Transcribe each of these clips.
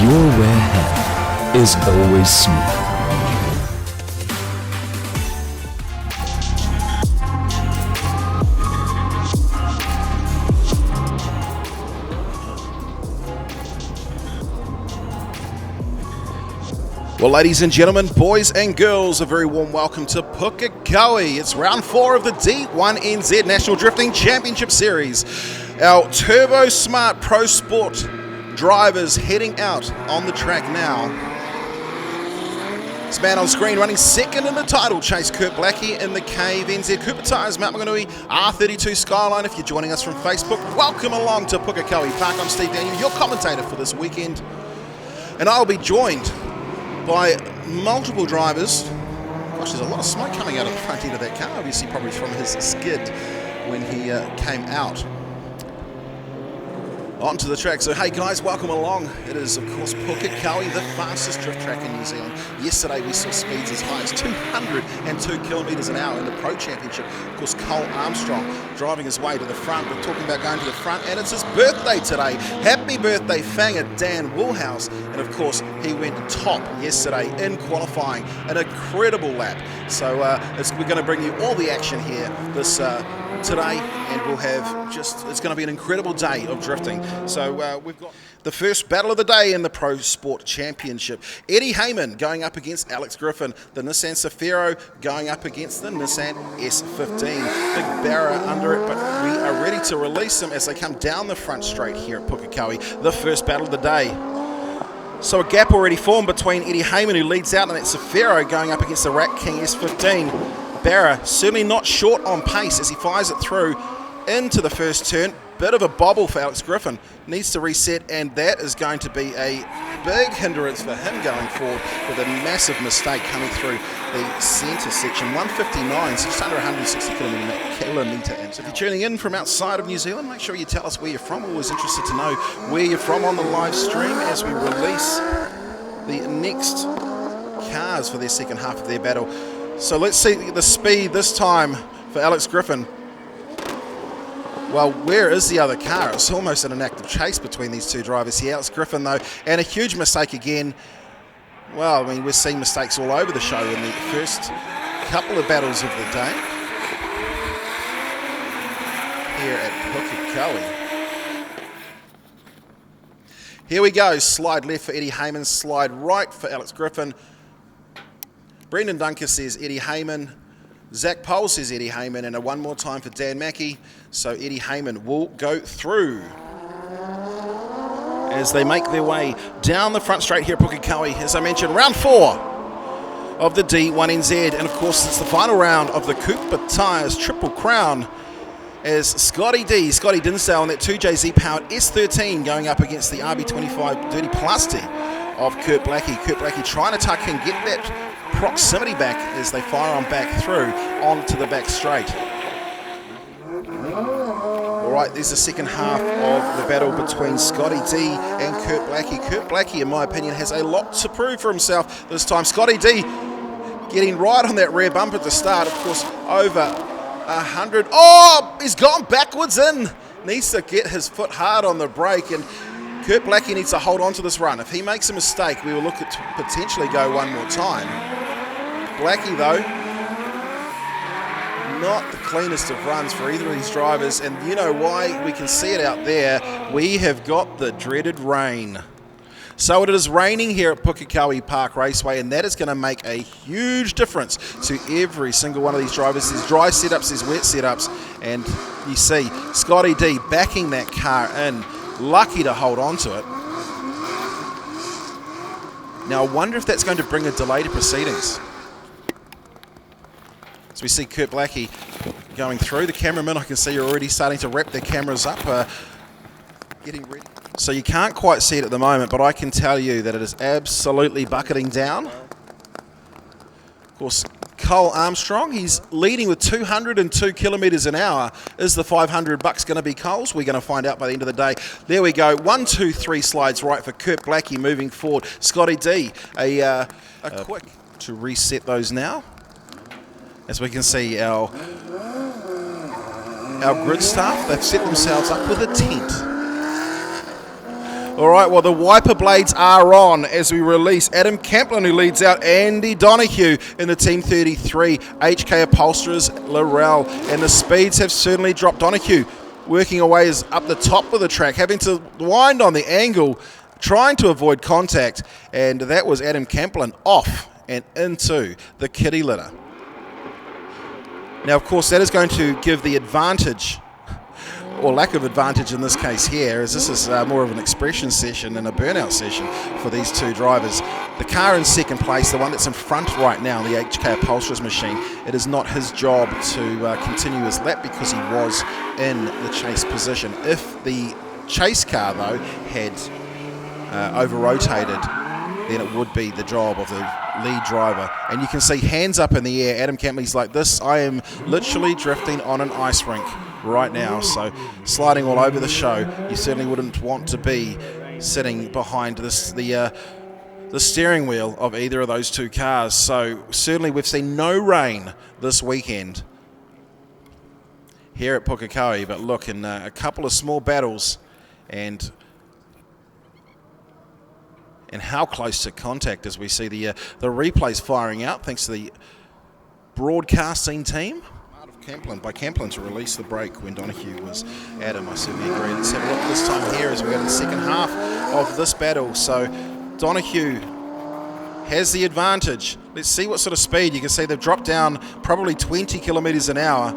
your way ahead is always smooth. Well, ladies and gentlemen, boys and girls, a very warm welcome to Pukekohe. It's round 4 of the D1NZ National Drifting Championship Series. Our Turbosmart Pro Sport drivers heading out on the track now. This man on screen running second in the title chase, Kurt Blackie in the D1NZ Cooper Tyres, Mount Maunganui R32 Skyline. If you're joining us from Facebook, welcome along to Pukekohe Park. I'm Steve Daniel, your commentator for this weekend. And I'll be joined by multiple drivers. Gosh, there's a lot of smoke coming out of the front end of that car, obviously probably from his skid when he came out onto the track. So hey guys, welcome along. It is of course Pukekohe, the fastest drift track in New Zealand. Yesterday we saw speeds as high as 202 kilometres an hour in the Pro Championship. Of course, Armstrong driving his way to the front. We're talking about going to the front, and it's his birthday today. Happy birthday, Fanger Dan Woolhouse. And of course, he went top yesterday in qualifying. An incredible lap. So we're going to bring you all the action here this today, and we'll have it's going to be an incredible day of drifting. So we've got the first battle of the day in the Pro Sport Championship. Eddie Heyman going up against Alex Griffin. The Nissan Safiro going up against the Nissan S15. Big barrier under it, but we are ready to release them as they come down the front straight here at Pukekohe. The first battle of the day. So a gap already formed between Eddie Heyman, who leads out, and that Safiro going up against the Rat King S15. Barra certainly not short on pace as he fires it through into the first turn. Bit of a bobble for Alex Griffin. Needs to reset, and that is going to be a big hindrance for him going forward with a massive mistake coming through the centre section. 159, so just under 160 kilometre in. So if you're tuning in from outside of New Zealand, make sure you tell us where you're from. We're always interested to know where you're from on the live stream as we release the next cars for their second half of their battle. So let's see the speed this time for Alex Griffin. Well, where is the other car? It's almost in an active chase between these two drivers here. Alex Griffin, though, and a huge mistake again. Well, I mean, we're seeing mistakes all over the show in the first couple of battles of the day here at Pukekohe. Here we go. Slide left for Eddie Heyman, slide right for Alex Griffin. Brendan Dunker says Eddie Heyman. Zach Pohl says Eddie Heyman, and a one more time for Dan Mackey. So Eddie Heyman will go through as they make their way down the front straight here at Pukekohe. As I mentioned, round 4 of the D1NZ. And of course, it's the final round of the Cooper Tyres Triple Crown as Scotty Dinsdale and that 2JZ powered S13 going up against the RB25 Dirty Plastic of Kurt Blackie. Kurt Blackie trying to tuck in, get that proximity back as they fire on back through onto the back straight. All right, there's the second half of the battle between Scotty D and Kurt Blackie. Kurt Blackie, in my opinion, has a lot to prove for himself this time. Scotty D getting right on that rear bumper to start, of course, over 100. Oh, he's gone backwards in. Needs to get his foot hard on the brake, and Kurt Blackie needs to hold on to this run. If he makes a mistake, we will look at to potentially go one more time. Blackie, though, not the cleanest of runs for either of these drivers, and you know why? We can see it out there. We have got the dreaded rain. So it is raining here at Pukekohe Park Raceway, and that is going to make a huge difference to every single one of these drivers. There's dry setups, there's wet setups, and you see Scotty D backing that car in, lucky to hold on to it. Now I wonder if that's going to bring a delay to proceedings. So we see Kurt Blackie going through. The cameramen, I can see, are already starting to wrap their cameras up, getting ready. So you can't quite see it at the moment, but I can tell you that it is absolutely bucketing down. Of course, Cole Armstrong, he's leading with 202 kilometres an hour. Is the $500 going to be Cole's? We're going to find out by the end of the day. There we go. 1, 2, 3 slides right for Kurt Blackie moving forward. Scotty D, a quick to reset those now. As we can see, our grid staff, they've set themselves up with a tent. All right, well, the wiper blades are on as we release Adam Camplin, who leads out Andy Donoghue in the Team 33, HK Upholsterers, Laurel, and the speeds have certainly dropped. Donoghue working away is up the top of the track, having to wind on the angle, trying to avoid contact, and that was Adam Camplin off and into the kitty litter. Now, of course, that is going to give the advantage, or lack of advantage in this case here, as this is more of an expression session and a burnout session for these two drivers. The car in second place, the one that's in front right now, the HK Upholsterers machine, it is not his job to continue his lap because he was in the chase position. If the chase car, though, had over-rotated, then it would be the job of the lead driver. And you can see hands up in the air. Adam Campbell's like this. I am literally drifting on an ice rink right now, so sliding all over the show. You certainly wouldn't want to be sitting behind the steering wheel of either of those two cars. So certainly we've seen no rain this weekend here at Pukekohe, but look, in a couple of small battles and how close to contact as we see the replays firing out thanks to the broadcasting team. By Camplin to release the brake when Donoghue was Adam. I certainly agree. Let's have a look this time here as we go to the second half of this battle. So Donoghue has the advantage. Let's see what sort of speed. You can see they've dropped down probably 20 kilometres an hour.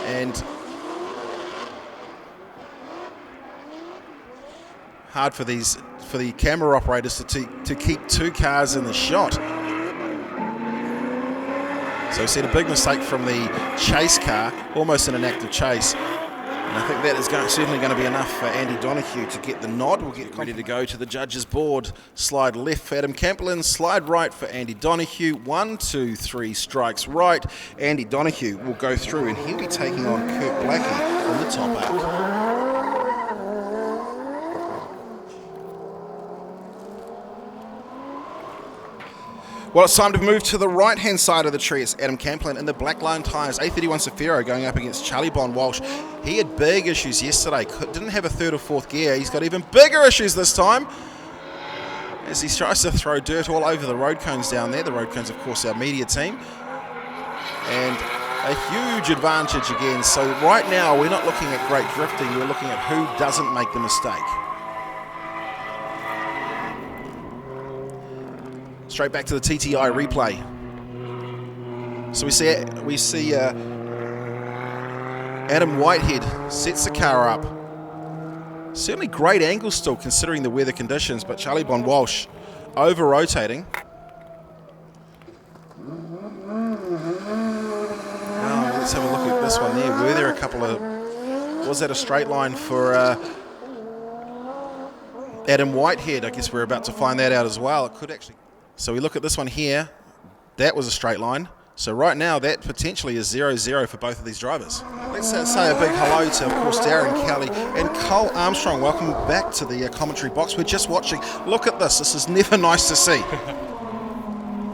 And hard for the camera operators to keep two cars in the shot. So we see a big mistake from the chase car, almost in an active chase. And I think that is certainly going to be enough for Andy Donoghue to get the nod. We'll get ready to go to the judges' board. Slide left for Adam Camplin, slide right for Andy Donoghue. 1, 2, 3 strikes right. Andy Donoghue will go through and he'll be taking on Kurt Blackie on the top 8. Well, it's time to move to the right-hand side of the tree. It's Adam Camplin in the Black Line tyres. A31 Safiro going up against Charlie Bon Walsh. He had big issues yesterday. Didn't have a third or fourth gear. He's got even bigger issues this time as he tries to throw dirt all over the road cones down there. The road cones, of course, our media team. And a huge advantage again. So right now, we're not looking at great drifting. We're looking at who doesn't make the mistake. Straight back to the TTI replay. So we see Adam Whitehead sets the car up. Certainly great angle still considering the weather conditions, but Charlie Bon Walsh over rotating. Oh, let's have a look at this one there. Were there a couple of... Was that a straight line for Adam Whitehead? I guess we're about to find that out as well. It could actually... So we look at this one here. That was a straight line. So right now, that potentially is 0-0 for both of these drivers. Let's say a big hello to, of course, Darren Kelly and Cole Armstrong. Welcome back to the commentary box. We're just watching. Look at this. This is never nice to see.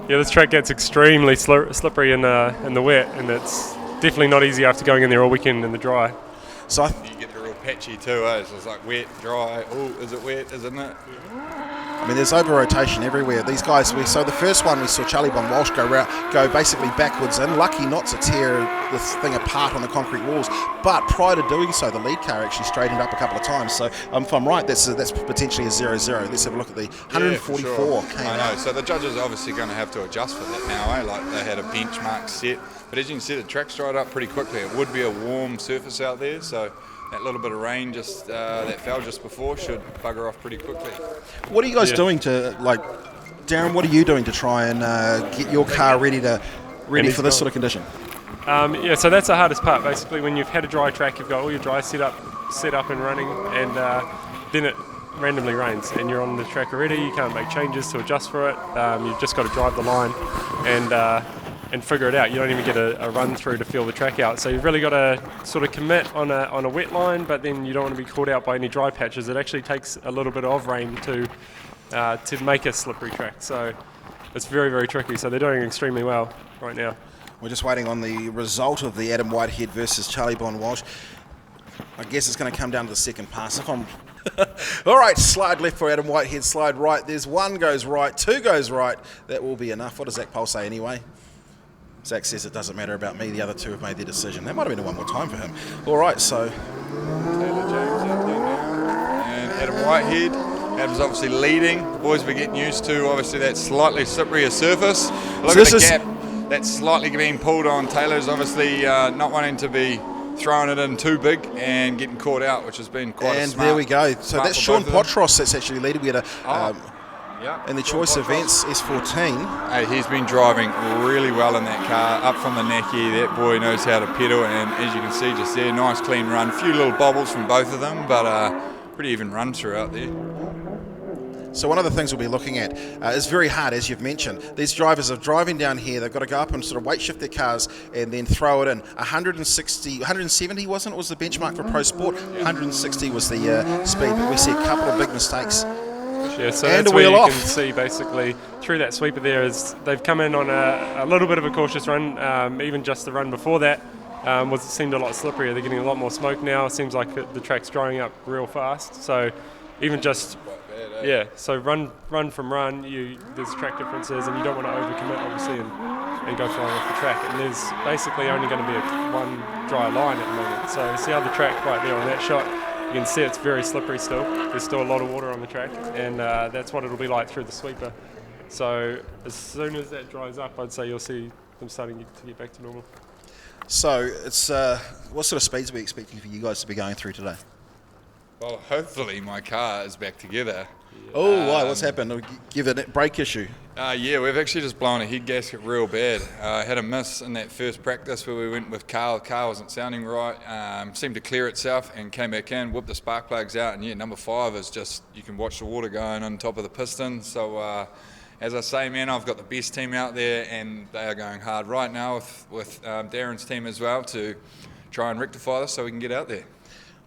Yeah, this track gets extremely slippery in the wet, and it's definitely not easy after going in there all weekend in the dry. So you get the real patchy too, eh? So it's like wet, dry. Oh, is it wet? Isn't it? I mean, there's over-rotation everywhere. These guys, so the first one we saw Charlie Bon Walsh go basically backwards and lucky not to tear this thing apart on the concrete walls. But prior to doing so, the lead car actually straightened up a couple of times. So if I'm right, that's potentially a 0-0. Let's have a look at the 144 yeah, came I know. out. So the judges are obviously going to have to adjust for that now, eh? Like they had a benchmark set. But as you can see, the track's dried up pretty quickly. It would be a warm surface out there, so that little bit of rain just that fell just before should bugger off pretty quickly. What are you guys doing to, like, Darren, what are you doing to try and get your car ready for this sort of condition? Yeah, so that's the hardest part. Basically, when you've had a dry track, you've got all your dry set up and running, and then it randomly rains, and you're on the track already. You can't make changes to adjust for it. You've just got to drive the line and figure it out. You don't even get a run through to feel the track out. So you've really got to sort of commit on a wet line, but then you don't want to be caught out by any dry patches. It actually takes a little bit of rain to make a slippery track. So it's very, very tricky. So they're doing extremely well right now. We're just waiting on the result of the Adam Whitehead versus Charlie Bon Walsh. I guess it's going to come down to the second pass. If I'm all right, slide left for Adam Whitehead, slide right. There's one goes right, two goes right. That will be enough. What does Zach Pole say anyway? Zach says it doesn't matter about me. The other two have made their decision. That might have been one more time for him. All right, so Taylor James out there now. And Adam Whitehead. Adam's obviously leading. The boys will be getting used to, obviously, that slightly slipperier surface. Look at the gap that's slightly being pulled on. Taylor's obviously not wanting to be throwing it in too big and getting caught out, which has been quite a smart. And there we go. So that's Sean Potros that's actually leading. We had in the choice events S14. Hey, he's been driving really well in that car, up from the necky. That boy knows how to pedal, and as you can see just there, nice clean run. A few little bobbles from both of them, but pretty even run through out there. So one of the things we'll be looking at is very hard, as you've mentioned. These drivers are driving down here. They've got to go up and sort of weight shift their cars and then throw it in. 170 wasn't it? Was the benchmark for Pro Sport. 160 was the speed, but we see a couple of big mistakes. Yeah, so and that's where you off. can see basically through that sweeper there is they've come in on a little bit of a cautious run. Even just the run before that seemed a lot slipperier. They're getting a lot more smoke now. It seems like the track's drying up real fast. So even just so run from run, there's track differences, and you don't want to overcommit obviously and go flying off the track. And there's basically only going to be one dry line at the moment. So see how the track right there on that shot. You can see it's very slippery still. There's still a lot of water on the track, and that's what it'll be like through the sweeper. So as soon as that dries up, I'd say you'll see them starting to get back to normal. So it's what sort of speeds are we expecting for you guys to be going through today? Well, hopefully my car is back together. Oh, why? What's happened? Give it a brake issue. Yeah, we've actually just blown a head gasket real bad. Had a miss in that first practice where we went with Carl. Car wasn't sounding right. Seemed to clear itself and came back in, whipped the spark plugs out, and number 5 is just, you can watch the water going on top of the piston. So as I say, man, I've got the best team out there, and they are going hard right now with Darren's team as well to try and rectify this so we can get out there.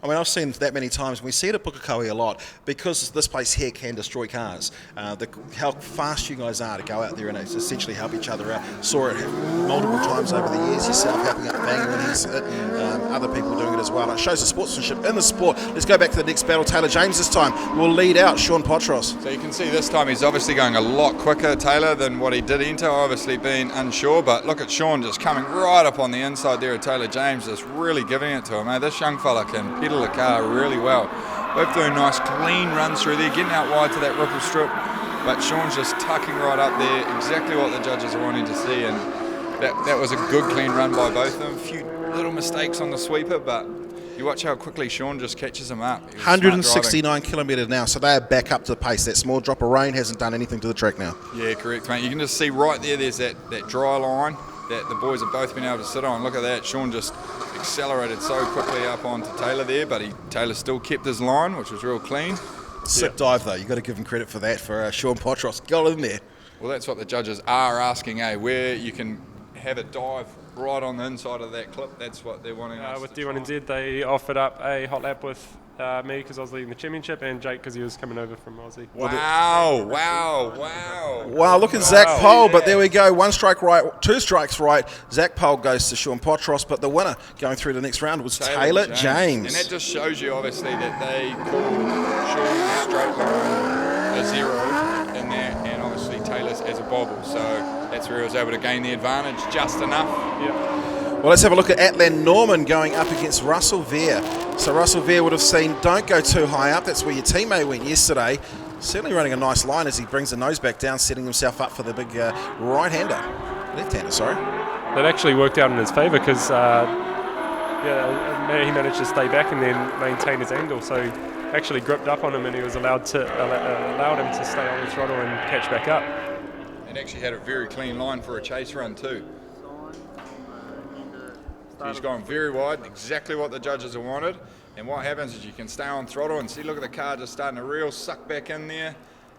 I mean, I've seen that many times. We see it at Pukekohe a lot because this place here can destroy cars. How fast you guys are to go out there and essentially help each other out. Saw it multiple times over the years. Yourself helping out Bang when he's hit, other people doing it as well. It shows the sportsmanship in the sport. Let's go back to the next battle. Taylor James this time will lead out Sean Potros. So you can see this time he's obviously going a lot quicker, Taylor, than what he did enter, obviously being unsure. But look at Sean just coming right up on the inside there of Taylor James, just really giving it to him. This young fella can pedal the car really well. Both doing nice clean runs through there, getting out wide to that ripple strip, but Sean's just tucking right up there, exactly what the judges are wanting to see, and that was a good clean run by both of them. A few little mistakes on the sweeper, but you watch how quickly Sean just catches him up. 169 kilometres now, so they are back up to the pace. That small drop of rain hasn't done anything to the track now. Yeah, correct, mate. You can just see right there's that dry line that the boys have both been able to sit on. Look at that, Sean just accelerated so quickly up onto Taylor there, but Taylor still kept his line, which was real clean. Sick dive though, you've got to give him credit for that, for Sean Potros. Got in there. Well, that's what the judges are asking, where you can have a dive right on the inside of that clip. That's what they're wanting us with to D1NZ, they offered up a hot lap with me because I was leading the championship, and Jake because he was coming over from Aussie. Wow, look at Zach Pole, but there we go. 1 strike right, 2 strikes right. Zach Pole goes to Sean Potros, but the winner going through the next round was Taylor James. And that just shows you, obviously, that they call Sean's straight line a 0 in there, and obviously Taylor's as a bobble. So that's where he was able to gain the advantage just enough. Yeah. Well, let's have a look at Atlan Norman going up against Russell Veer. So Russell Veer would have seen, don't go too high up. That's where your teammate went yesterday. Certainly running a nice line as he brings the nose back down, setting himself up for the big left-hander, sorry. That actually worked out in his favour because he managed to stay back and then maintain his angle. So he actually gripped up on him, and he was allowed him to stay on the throttle and catch back up. And actually had a very clean line for a chase run too. He's gone very wide, exactly what the judges have wanted. And what happens is you can stay on throttle and see, look at the car just starting to reel, suck back in there,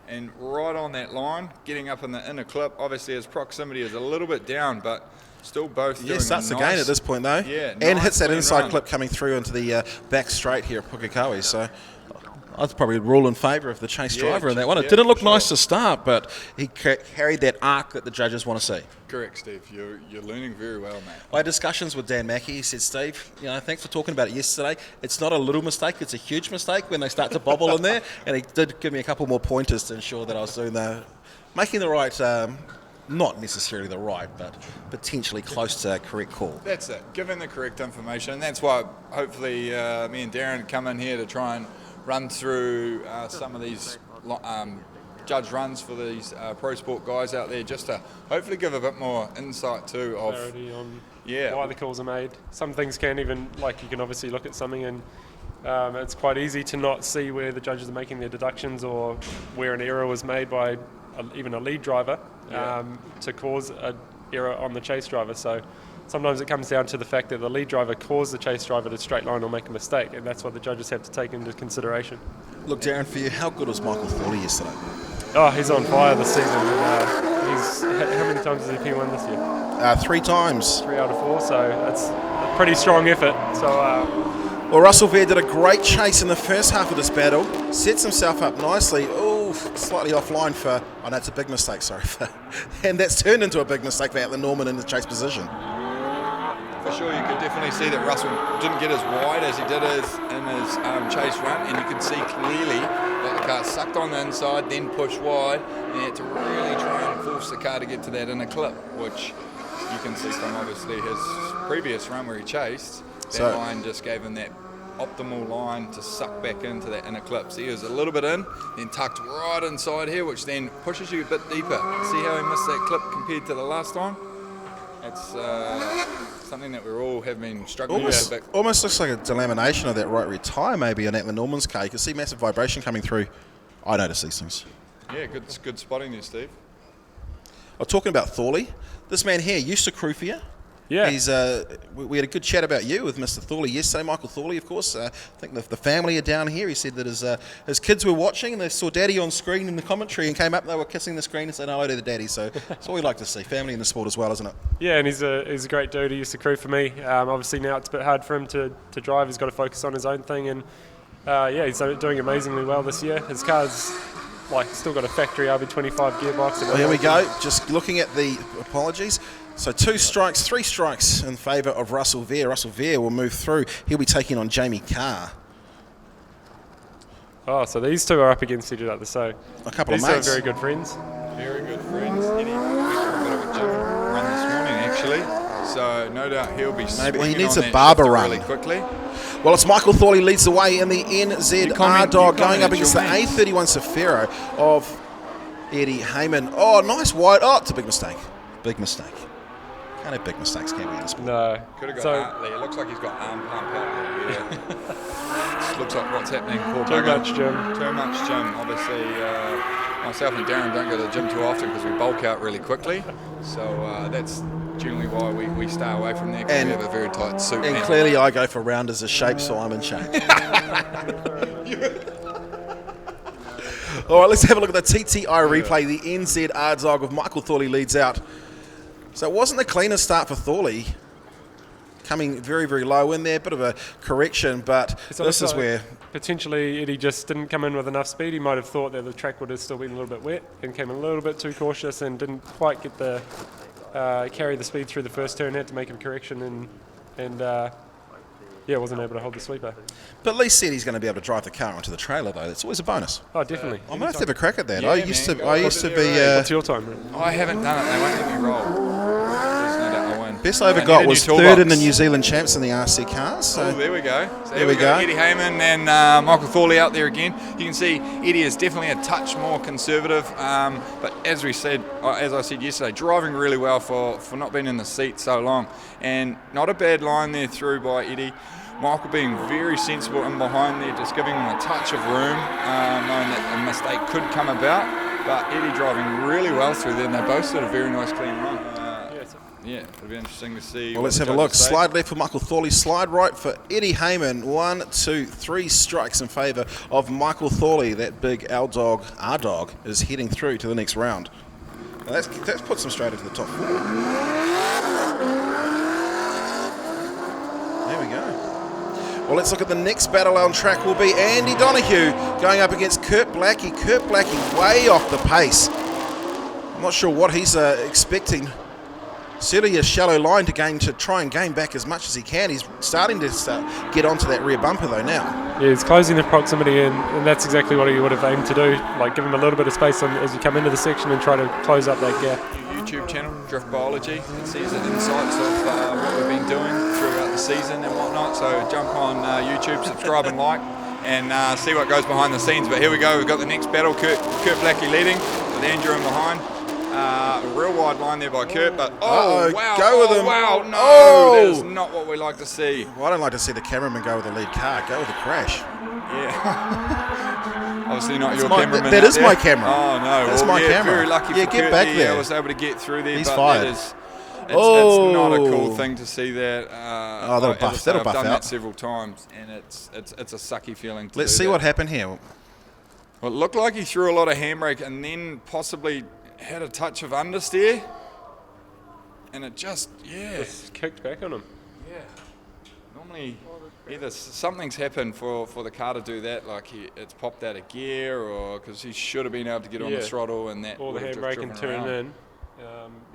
and right on that line, getting up in the inner clip. Obviously his proximity is a little bit down, but still both doing starts a to gain at this point though. Yeah, and hits that inside run. clip coming through into the back straight here at Pukekohe. So I'd probably rule in favour of the chase driver in that one. It yeah, didn't look sure. nice to start, but he carried that arc that the judges want to see. Correct, Steve. You're learning very well, mate. I had discussions with Dan Mackey. He said, Steve, thanks for talking about it yesterday. It's not a little mistake, it's a huge mistake when they start to bobble in there. And he did give me a couple more pointers to ensure that I was making the right, not necessarily the right, but potentially close to a correct call. That's it, given the correct information. That's why hopefully me and Darren come in here to try and run through some of these judge runs for these pro sport guys out there, just to hopefully give a bit more insight too of clarity on why the calls are made. Some things can even, like, you can obviously look at something and it's quite easy to not see where the judges are making their deductions or where an error was made by even a lead driver to cause an error on the chase driver. So sometimes it comes down to the fact that the lead driver caused the chase driver to straight line or make a mistake, and that's what the judges have to take into consideration. Look, Darren, for you, how good was Michael Thorley yesterday? Oh, he's on fire this season. How many times has he P1 this year? 3 times. 3 out of 4, so that's a pretty strong effort. So, well, Russell Veer did a great chase in the first half of this battle, sets himself up nicely. Oh, slightly offline for, oh no, it's a big mistake, sorry. And that's turned into a big mistake for Atlan Norman in the chase position. For sure, you could definitely see that Russell didn't get as wide as he did in his chase run, and you could see clearly that the car sucked on the inside, then pushed wide, and he had to really try and force the car to get to that inner clip, which you can see from obviously his previous run where he chased. That line just gave him that optimal line to suck back into that inner clip. So he was a little bit in, then tucked right inside here, which then pushes you a bit deeper. See how he missed that clip compared to the last time? It's something that we all have been struggling with a bit. Almost looks like a delamination of that right rear tyre maybe in Atlan Norman's car. You can see massive vibration coming through. I notice these things. Yeah, good spotting there, Steve. I'm talking about Thorley. This man here used to crew for you. yeah. He's we had a good chat about you with Mr. Thorley yesterday, Michael Thorley, of course. I think the family are down here. He said that his kids were watching and they saw Daddy on screen in the commentary and came up and they were kissing the screen and saying hello to the Daddy. So that's what we like to see. Family in the sport as well, isn't it? Yeah, and he's a great dude. He used to crew for me. Obviously now it's a bit hard for him to drive. He's got to focus on his own thing, and he's doing amazingly well this year. His car's still got a factory RB25 gearbox. Well, here we go. Just looking at the apologies. So 3 strikes in favour of Russell Veer. Russell Veer will move through. He'll be taking on Jamie Carr. Oh, so these two are up against each other. So A couple of these two mates. are very good friends. Very good friends. Eddie went for a bit of a gym run this morning, actually. So no doubt he'll be Maybe he swinging needs on a that barber shifter run. really quickly. Well, it's Michael Thorley leads the way in the NZ R-Dog going up against the your A31 Safiro of Eddie Heyman. Oh, nice wide. Oh, it's a big mistake. Big mistake. Can't have big mistakes, can we, in this sport? No. Could have got So Art there. It looks like he's got arm pump out there. Yeah. Looks like what's happening. Poor too bugger. much, Jim. Too much gym. Obviously, myself and Darren don't go to the gym too often because we bulk out really quickly. So that's generally why we stay away from there, because we have a very tight suit. And clearly I go for rounders as shape, so I'm in shape. All right, let's have a look at the TTI replay. The NZ R-Dog with Michael Thorley leads out. So it wasn't the cleanest start for Thorley. Coming very, very low in there. Bit of a correction, but this is where... potentially Eddie just didn't come in with enough speed. He might have thought that the track would have still been a little bit wet and came a little bit too cautious and didn't quite get the carry the speed through the first turn. Had to make a correction and wasn't able to hold the sweeper. But at least said he's going to be able to drive the car onto the trailer, though. That's always a bonus. Oh, definitely. I might have to have a crack at that. Yeah, I man, used go to put be... it there, What's your time, Rick? I haven't done it. They won't let me roll. There's no doubt I'll win. Best I ever need got a was new third in toolbox. the New Zealand champs in the RC cars. So Oh, there we go. So There we go. Eddie Heyman and Michael Thorley out there again. You can see Eddie is definitely a touch more conservative, but as I said yesterday, driving really well for not being in the seat so long, and not a bad line there through by Eddie. Michael being very sensible in behind there, just giving him a touch of room, knowing that a mistake could come about, but Eddie driving really well through there, and they both did a very nice clean run. Yeah, it'll be interesting to see. well, what let's the have a look. judges say. Slide left for Michael Thorley, slide right for Eddie Heyman. 1, 2, 3 strikes in favour of Michael Thorley. That big R-Dog is heading through to the next round. Now that's puts him straight into the top 4. There we go. Well, let's look at the next battle on track. Will be Andy Donoghue going up against Kurt Blackie. Kurt Blackie way off the pace. I'm not sure what he's expecting. Certainly a shallow line to try and gain back as much as he can. He's starting to get onto that rear bumper though now. Yeah, he's closing the proximity in, and that's exactly what he would have aimed to do. Like give him a little bit of space as you come into the section and try to close up that gap. YouTube channel, Drift Biology. It sees the insights of what we've been doing throughout the season and whatnot. So jump on YouTube, subscribe and like, and see what goes behind the scenes. But here we go. We've got the next battle. Kurt Blackie leading with Andrew in behind. Real wide line there by Kurt, but wow, go with him. Wow, no, that is not what we like to see. Well, I don't like to see the cameraman go with the lead car. Go with the crash. Yeah. Obviously not your cameraman. That is my camera. Oh no, that's my camera. Very lucky for get Kurt back there. there. I was able to get through there. He's but fired. It's not a cool thing to see that. That'll buff I've done out. that several times, and it's a sucky feeling. Let's see what happened here. Well, it looked like he threw a lot of handbrake and then possibly had a touch of understeer, and it just kicked back on him. Yeah. Normally, either something's happened for the car to do that, like it's popped out of gear, or because he should have been able to get on the throttle and that. Or the handbrake and turn around. in.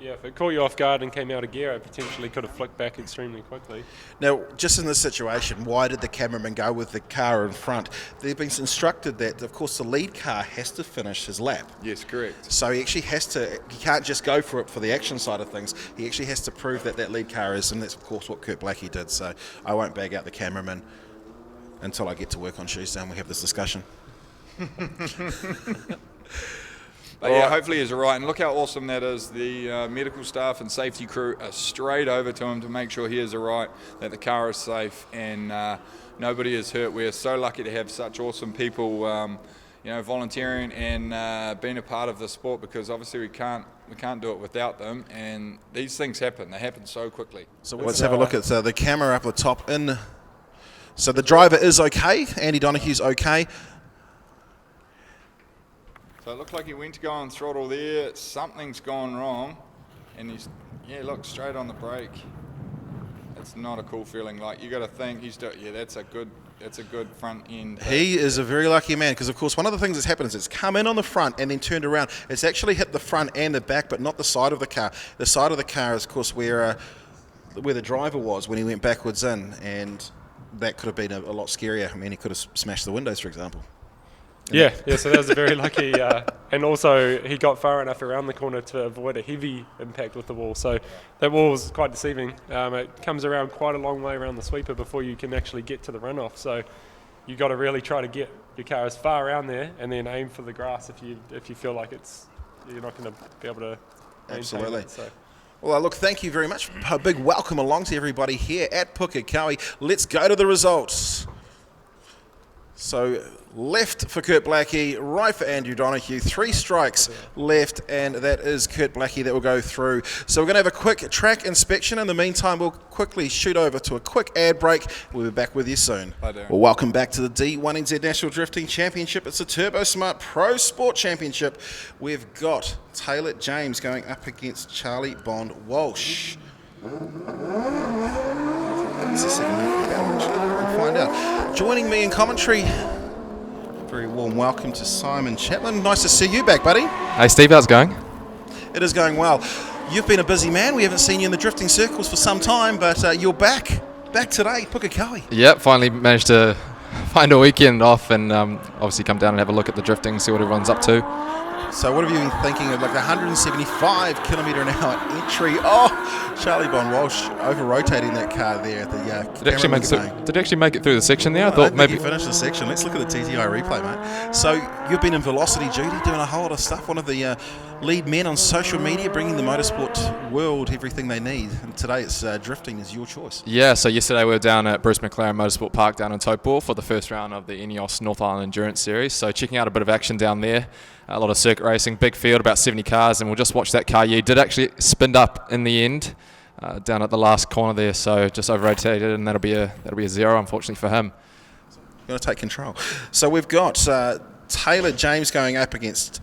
If it caught you off guard and came out of gear, it potentially could have flicked back extremely quickly. Now, just in this situation, why did the cameraman go with the car in front? They've been instructed that, of course, the lead car has to finish his lap. Yes, correct. So he actually has to, he can't just go for it for the action side of things. He actually has to prove that lead car is, and that's, of course, what Kurt Blackie did. So I won't bag out the cameraman until I get to work on Tuesday and we have this discussion. But yeah, hopefully he's all right. And look how awesome that is. The medical staff and safety crew are straight over to him to make sure he is all right, that the car is safe, and nobody is hurt. We're so lucky to have such awesome people, volunteering and being a part of the sport, because obviously we can't do it without them. And these things happen. They happen so quickly. So let's have a look at the camera up the top. So the driver is okay. Andy Donoghue's okay. So it looked like he went to go on throttle there. Something's gone wrong, and look, straight on the brake. It's not a cool feeling. Like, you got to think that's a good front end. He is a very lucky man, because of course one of the things that's happened is it's come in on the front and then turned around. It's actually hit the front and the back, but not the side of the car. The side of the car is, of course, where the driver was when he went backwards in, and that could have been a lot scarier. I mean, he could have smashed the windows, for example. Yeah, so that was a very lucky, and also he got far enough around the corner to avoid a heavy impact with the wall. So that wall was quite deceiving. It comes around quite a long way around the sweeper before you can actually get to the runoff. So you got to really try to get your car as far around there, and then aim for the grass if you feel like you're not going to be able to. Absolutely. It, so. Well, look, thank you very much. A big welcome along to everybody here at Pukekohe. Let's go to the results. So left for Kurt Blackie, right for Andrew Donoghue, 3 strikes left, and that is Kurt Blackie that will go through. So we're going to have a quick track inspection. In the meantime, we'll quickly shoot over to a quick ad break. We'll be back with you soon. Hi, Darren. Well, welcome back to the D1NZ National Drifting Championship. It's the Turbosmart Pro Sport Championship. We've got Taylor James going up against Charlie Bond Walsh. It's the second half of the battle. We'll find out. Joining me in commentary, very warm welcome to Simon Chapman. Nice to see you back, buddy. Hey Steve, how's it going? It is going well. You've been a busy man. We haven't seen you in the drifting circles for some time, but you're back today, Pukekohe. Yep, finally managed to find a weekend off and obviously come down and have a look at the drifting, see what everyone's up to. So what have you been thinking of, like 175 kilometre an hour entry? Oh, Charlie Bond Walsh over-rotating that car there at the Did it actually make it through the section there? I thought maybe he finished the section. Let's look at the TTI replay, mate. So you've been in velocity duty, doing a whole lot of stuff. One of the lead men on social media, bringing the motorsport world everything they need. And today it's drifting is your choice. Yeah, so yesterday we were down at Bruce McLaren Motorsport Park down in Taupo for the first round of the ENEOS North Island Endurance Series. So checking out a bit of action down there. A lot of circuit racing, big field, about 70 cars, and we'll just watch that car. You did actually spin up in the end, down at the last corner there, so just over-rotated, and that'll be a 0, unfortunately for him. Going to take control. So we've got Taylor James going up against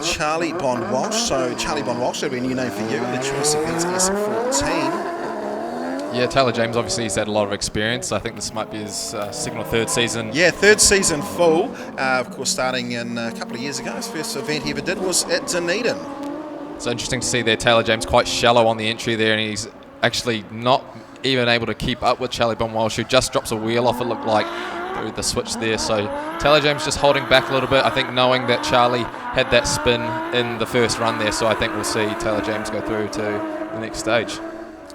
Charlie Bond Walsh. So Charlie Bond Walsh, that'll be a new name for you. The choice against S14. Yeah, Taylor James, obviously he's had a lot of experience. I think this might be his second or third season. Yeah, third season full. Of course, starting in a couple of years ago. His first event he ever did was at Dunedin. It's interesting to see there Taylor James quite shallow on the entry there, and he's actually not even able to keep up with Charlie Bunwalsh, who just drops a wheel off, it looked like, through the switch there. So Taylor James just holding back a little bit, I think, knowing that Charlie had that spin in the first run there. So I think we'll see Taylor James go through to the next stage.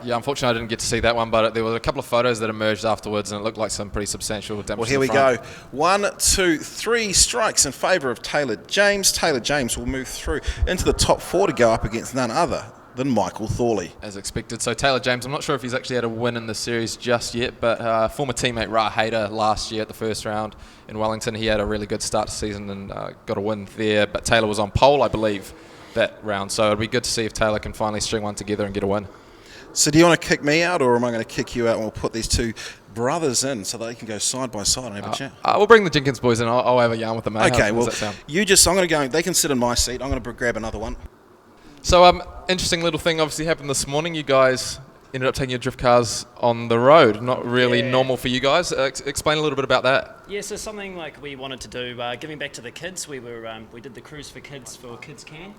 Yeah, unfortunately I didn't get to see that one, but there were a couple of photos that emerged afterwards, and it looked like some pretty substantial damage. Well, here we go. 1, 2, 3 strikes in favour of Taylor James. Taylor James will move through into the top 4 to go up against none other than Michael Thorley. As expected. So Taylor James, I'm not sure if he's actually had a win in the series just yet, but former teammate Ra Hayter last year at the first round in Wellington, he had a really good start to the season and got a win there, but Taylor was on pole, I believe, that round. So it'll be good to see if Taylor can finally string one together and get a win. So do you want to kick me out, or am I going to kick you out, and we'll put these two brothers in so they can go side by side and have a chat? We'll bring the Jenkins boys in. I'll have a yarn with them, mate. Okay, How well, does that sound? I'm going to go, they can sit in my seat. I'm going to grab another one. So interesting little thing obviously happened this morning. You guys ended up taking your drift cars on the road. Not really normal for you guys. Explain a little bit about that. Yeah, so something like we wanted to do, giving back to the kids. We did the cruise for kids Can.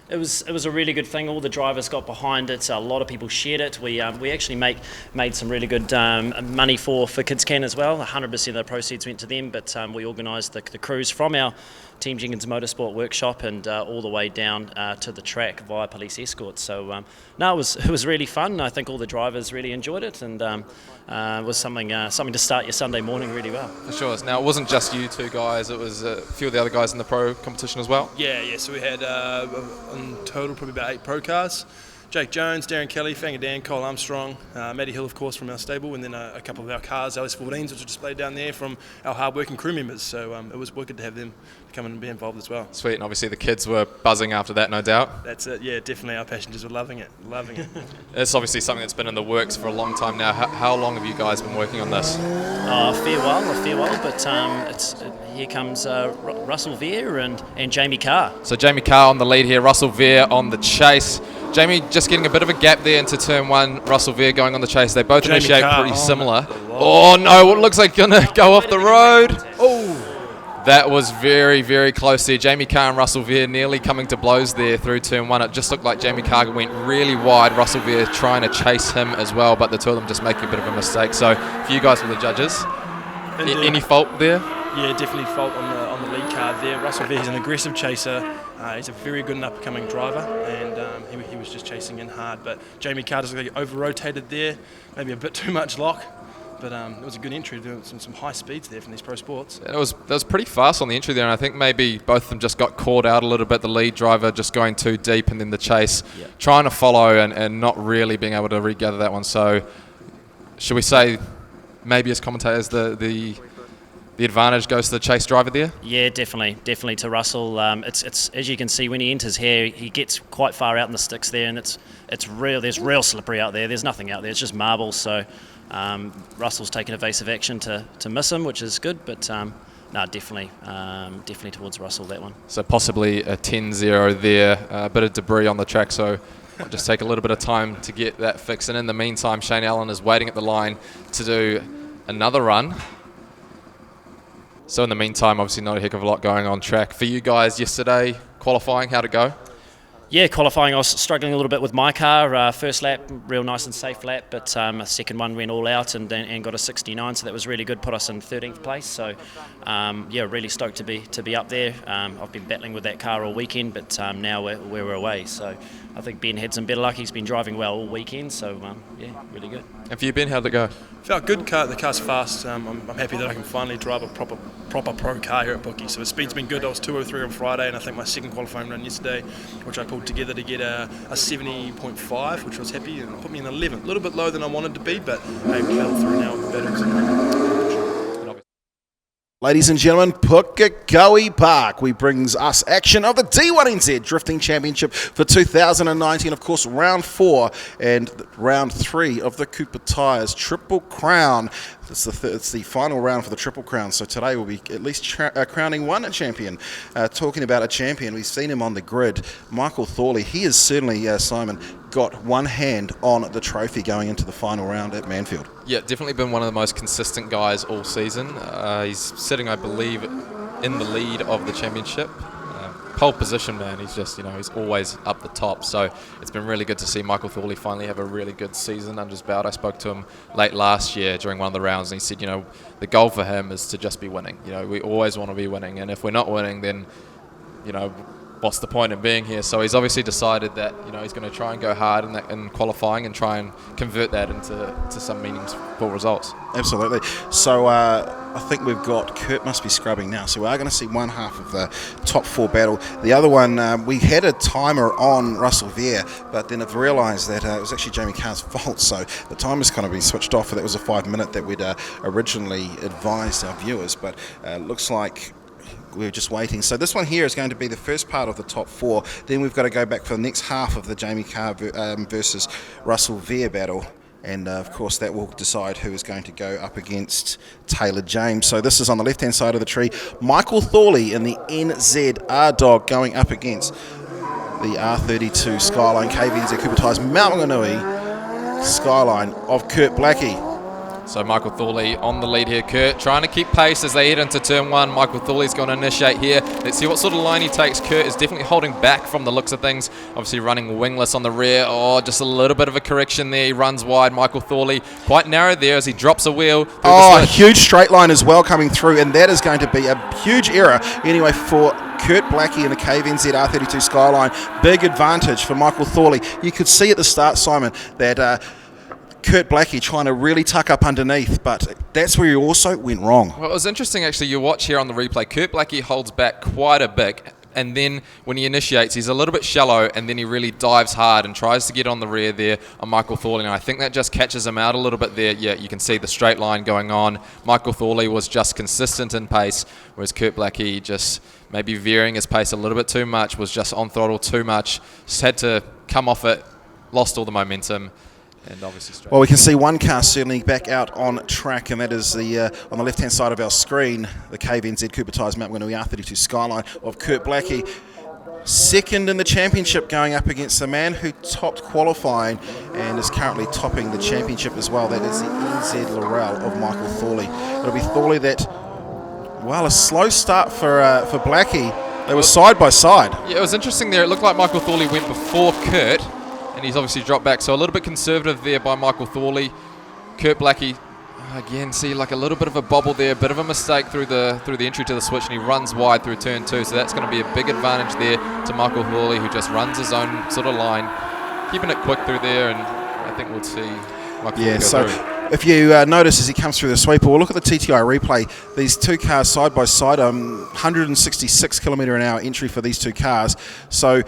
It was a really good thing. All the drivers got behind it. A lot of people shared it. We actually made some really good money for Kids Can as well. 100% of the proceeds went to them. But we organised the cruise from our Team Jenkins Motorsport workshop and all the way down to the track via police escort. So no, it was really fun. I think all the drivers really enjoyed it, and it was something to start your Sunday morning really well. For sure. Now it wasn't just you two guys. It was a few of the other guys in the pro competition as well. Yeah. So we had in total probably about 8 pro cars. Jake Jones, Darren Kelly, Fanga Dan, Cole Armstrong, Matty Hill, of course, from our stable, and then a couple of our cars, LS14s, which were displayed down there from our hard-working crew members. So it was good to have them come and be involved as well. Sweet, and obviously the kids were buzzing after that, no doubt. That's it, yeah, definitely. Our passengers were loving it. It's obviously something that's been in the works for a long time now. How long have you guys been working on this? A fair while, but here comes Russell Veer and Jamie Carr. So Jamie Carr on the lead here, Russell Veer on the chase. Jamie just getting a bit of a gap there into turn 1, Russell Veer going on the chase. They both initiate pretty similar. Oh no, it looks like gonna go off the road. Oh, that was very, very close there. Jamie Carr and Russell Veer nearly coming to blows there through turn 1. It just looked like Jamie Carr went really wide, Russell Veer trying to chase him as well, but the two of them just making a bit of a mistake. So for you guys were the judges, any fault there? Yeah, definitely fault on the lead car there. Russell Veer is an aggressive chaser. He's a very good and up-and-coming driver, and he was just chasing in hard. But Jamie Carr just over-rotated there, maybe a bit too much lock. But it was a good entry, doing some high speeds there from these pro sports. That was pretty fast on the entry there, and I think maybe both of them just got caught out a little bit. The lead driver just going too deep, and then the chase trying to follow and not really being able to regather that one. So should we say maybe as commentators the advantage goes to the chase driver there? Yeah, definitely to Russell. It's as you can see when he enters here, he gets quite far out in the sticks there, and it's real. There's real slippery out there. There's nothing out there. It's just marble. So Russell's taken evasive action to miss him, which is good. But no, definitely towards Russell that one. So possibly a 10-0 there. A bit of debris on the track. So it'll just take a little bit of time to get that fixed. And in the meantime, Shane Allen is waiting at the line to do another run. So in the meantime, obviously not a heck of a lot going on track. For you guys yesterday, qualifying, how'd it go? Yeah, qualifying, I was struggling a little bit with my car. First lap, real nice and safe lap, but a second one went all out and got a 69, so that was really good, put us in 13th place. So yeah, really stoked to be up there. I've been battling with that car all weekend, but now we're away. So I think Ben had some better luck. He's been driving well all weekend, so yeah, really good. And for you, Ben, how'd it go? Felt good. The car's fast. I'm happy that I can finally drive a proper pro car here at Bookie. So the speed's been good. I was 203 on Friday, and I think my second qualifying run yesterday, which I pulled together to get a 70.5, which I was happy, and put me in 11th. A little bit lower than I wanted to be, but hey, we battled through now with the battles. Ladies and gentlemen, Pukekohe Park brings us action of the D1NZ Drifting Championship for 2019. Of course, round 4 and round 3 of the Cooper Tyres Triple Crown. It's the final round for the Triple Crown, so today we'll be at least crowning one champion. Talking about a champion, we've seen him on the grid, Michael Thorley. He has certainly, Simon, got one hand on the trophy going into the final round at Manfield. Yeah, definitely been one of the most consistent guys all season. He's sitting, I believe, in the lead of the championship. Pole position, man, he's just, he's always up the top. So it's been really good to see Michael Thorley finally have a really good season under his belt. I spoke to him late last year during one of the rounds, and he said, the goal for him is to just be winning. We always want to be winning, and if we're not winning, then, what's the point in being here? So he's obviously decided that, he's going to try and go hard in qualifying and try and convert that into some meaningful results. Absolutely. So I think we've got Kurt must be scrubbing now. So we are going to see one half of the top 4 battle. The other one, we had a timer on Russell Veer, but then I've realised that it was actually Jamie Carr's fault. So the timer's kind of been switched off. That was a 5-minute that we'd originally advised our viewers, but looks like we're just waiting. So this one here is going to be the first part of the top 4. Then we've got to go back for the next half of the Jamie Carr versus Russell Veer battle. And of course that will decide who is going to go up against Taylor James. So this is on the left hand side of the tree. Michael Thorley in the NZ R-Dog going up against the R32 Skyline KVNZ Cooper Tyres Mount Maunganui Skyline of Kurt Blackie. So Michael Thorley on the lead here. Kurt trying to keep pace as they head into turn 1. Michael Thorley's going to initiate here. Let's see what sort of line he takes. Kurt is definitely holding back from the looks of things. Obviously running wingless on the rear. Oh, just a little bit of a correction there. He runs wide. Michael Thorley quite narrow there as he drops a wheel. Oh, a huge straight line as well coming through, and that is going to be a huge error anyway for Kurt Blackie in the KVNZ R32 Skyline. Big advantage for Michael Thorley. You could see at the start, Simon, that Kurt Blackie trying to really tuck up underneath, but that's where he also went wrong. Well, it was interesting actually, you watch here on the replay, Kurt Blackie holds back quite a bit, and then when he initiates, he's a little bit shallow, and then he really dives hard and tries to get on the rear there on Michael Thorley, and I think that just catches him out a little bit there. Yeah, you can see the straight line going on. Michael Thorley was just consistent in pace, whereas Kurt Blackie just maybe veering his pace a little bit too much, was just on throttle too much, just had to come off it, lost all the momentum. And obviously well, we can see one car certainly back out on track, and that is the on the left-hand side of our screen, the KVNZ Cooper Tyres Mount Maunganui R32 Skyline of Kurt Blackie. Second in the championship, going up against the man who topped qualifying and is currently topping the championship as well. That is the NZ Laurel of Michael Thorley. It'll be Thorley that, well, a slow start for Blackie. They were side by side. Yeah, it was interesting there. It looked like Michael Thorley went before Kurt, and he's obviously dropped back, so a little bit conservative there by Michael Thorley. Kurt Blackie, again, see like a little bit of a bobble there, a bit of a mistake through the entry to the switch, and he runs wide through turn 2, so that's going to be a big advantage there to Michael Thorley, who just runs his own sort of line, keeping it quick through there, and I think we'll see Michael Thorley go through. If you notice as he comes through the sweeper, we'll look at the TTI replay. These two cars side by side, 166 kilometre an hour entry for these two cars. So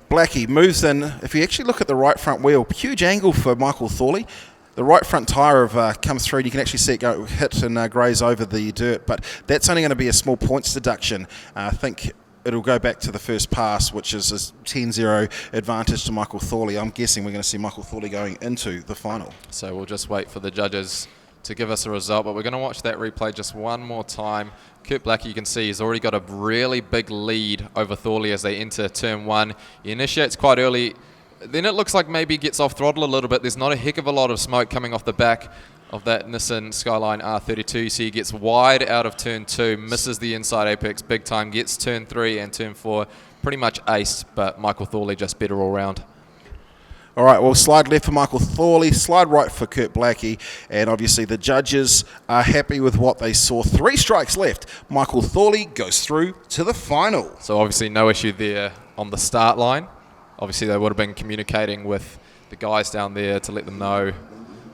Blackie moves in. If you actually look at the right front wheel, huge angle for Michael Thorley. The right front tyre comes through, and you can actually see it go hit and graze over the dirt, but that's only going to be a small points deduction. I think it'll go back to the first pass, which is a 10-0 advantage to Michael Thorley. I'm guessing we're going to see Michael Thorley going into the final. So we'll just wait for the judges to give us a result, but we're going to watch that replay just one more time. Kurt Blackie, you can see he's already got a really big lead over Thorley as they enter turn 1. He initiates quite early. Then it looks like maybe he gets off throttle a little bit. There's not a heck of a lot of smoke coming off the back of that Nissan Skyline R32. You see he gets wide out of turn 2, misses the inside apex big time, gets turn 3 and turn 4 pretty much aced, but Michael Thorley just better all round. All right, well, slide left for Michael Thorley, slide right for Kurt Blackie, and obviously the judges are happy with what they saw. 3 strikes left. Michael Thorley goes through to the final. So obviously no issue there on the start line. Obviously they would have been communicating with the guys down there to let them know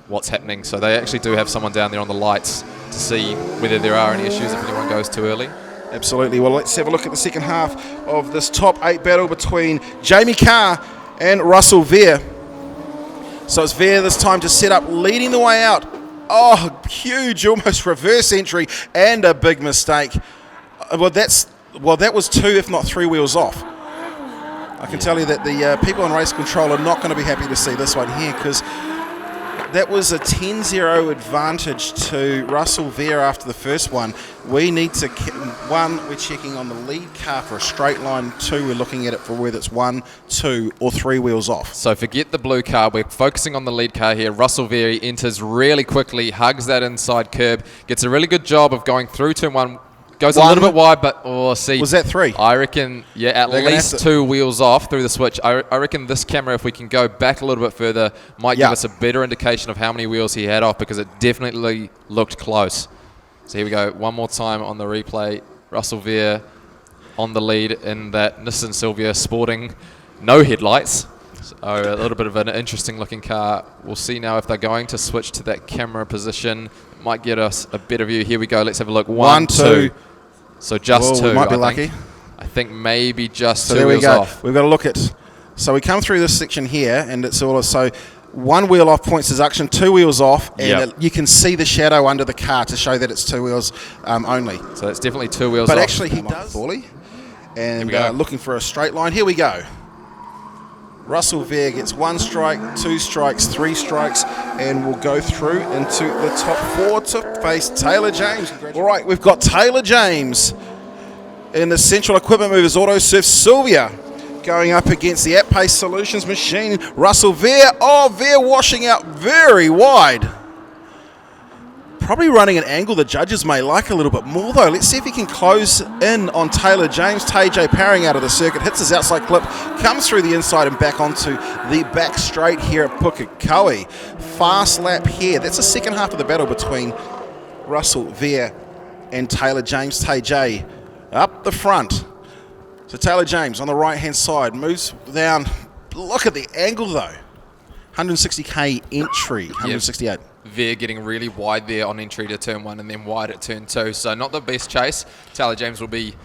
what's happening. So they actually do have someone down there on the lights to see whether there are any issues if anyone goes too early. Absolutely. Well, let's have a look at the second half of this top 8 battle between Jamie Carr and Russell Veer. So it's Veer this time to set up, leading the way out. Oh, huge, almost reverse entry and a big mistake. Well, that was 2, if not 3 wheels off. I can tell you that the people on race control are not going to be happy to see this one here, because that was a 10-0 advantage to Russell Veer after the first one. We need to, one, we're checking on the lead car for a straight line. Two, we're looking at it for whether it's 1, 2 or 3 wheels off. So forget the blue car. We're focusing on the lead car here. Russell Veer enters really quickly, hugs that inside curb, gets a really good job of going through turn 1. Goes a little bit wide, but see. Was that 3? I reckon, yeah, at least 2 wheels off through the switch. I reckon this camera, if we can go back a little bit further, might give us a better indication of how many wheels he had off, because it definitely looked close. So here we go, one more time on the replay. Russell Veer on the lead in that Nissan Silvia sporting no headlights. So a little bit of an interesting looking car. We'll see now if they're going to switch to that camera position. It might get us a better view. Here we go, let's have a look. 1, 2. So just 2. We might be lucky. I think maybe just so 2 there wheels we go. off. We've got to look at. So we come through this section here, and it's all so 1 wheel off points deduction, 2 wheels off, and you can see the shadow under the car to show that it's 2 wheels only. So it's definitely 2 wheels off. But actually, he does. And looking for a straight line. Here we go. Russell Veer gets 1 strike, 2 strikes, 3 strikes, and we'll go through into the top 4 to face Taylor James. All right, we've got Taylor James in the Central Equipment Movers Autosurf Silvia going up against the At-Pace Solutions machine. Russell Veer, Veer washing out very wide. Probably running an angle the judges may like a little bit more, though. Let's see if he can close in on Taylor James. TJ powering out of the circuit, hits his outside clip, comes through the inside and back onto the back straight here at Pukekohe. Fast lap here. That's the second half of the battle between Russell Veer and Taylor James. TJ up the front. So Taylor James on the right-hand side moves down. Look at the angle, though. 160k entry, 168. Veer getting really wide there on entry to turn 1 and then wide at turn 2. So not the best chase. Taylor James will be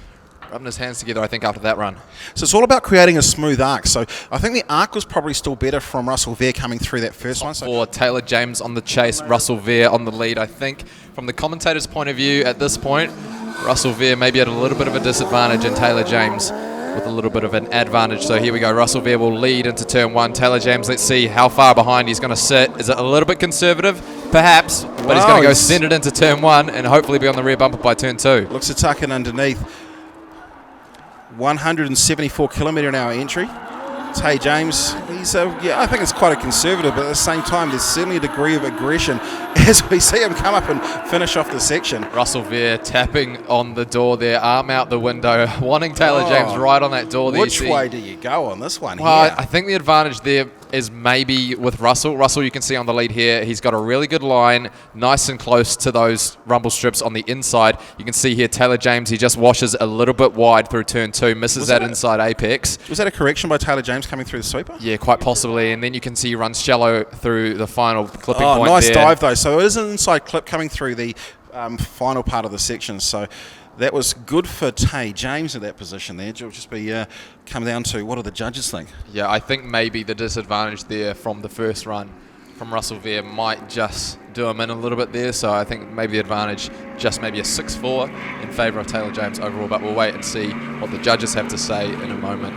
rubbing his hands together, I think, after that run. So it's all about creating a smooth arc. So I think the arc was probably still better from Russell Veer coming through that first one. So for Taylor James on the chase, Russell Veer on the lead. I think from the commentator's point of view at this point, Russell Veer maybe at a little bit of a disadvantage and Taylor James with a little bit of an advantage. So here we go. Russell Veer will lead into turn 1. Taylor James, let's see how far behind he's going to sit. Is it a little bit conservative? Perhaps, but he's going to go centered into turn 1 and hopefully be on the rear bumper by turn 2. Looks to tuck in underneath. 174 kilometre an hour entry. Tay James, he's I think it's quite a conservative, but at the same time, there's certainly a degree of aggression as we see him come up and finish off the section. Russell Veer tapping on the door there, arm out the window, wanting Taylor James right on that door there. Which way do you go on this one? Well, I think the advantage there is maybe with Russell. Russell, you can see on the lead here, he's got a really good line, nice and close to those rumble strips on the inside. You can see here Taylor James, he just washes a little bit wide through turn 2, misses that inside apex. Was that a correction by Taylor James coming through the sweeper? Yeah, quite possibly. And then you can see he runs shallow through the final clipping point nice there. dive though. So it is an inside clip coming through the final part of the section. So that was good for Tay James in that position there. It'll just be come down to what do the judges think? Yeah, I think maybe the disadvantage there from the first run from Russell Veer might just do him in a little bit there. So I think maybe the advantage just maybe a 6-4 in favour of Taylor James overall. But we'll wait and see what the judges have to say in a moment.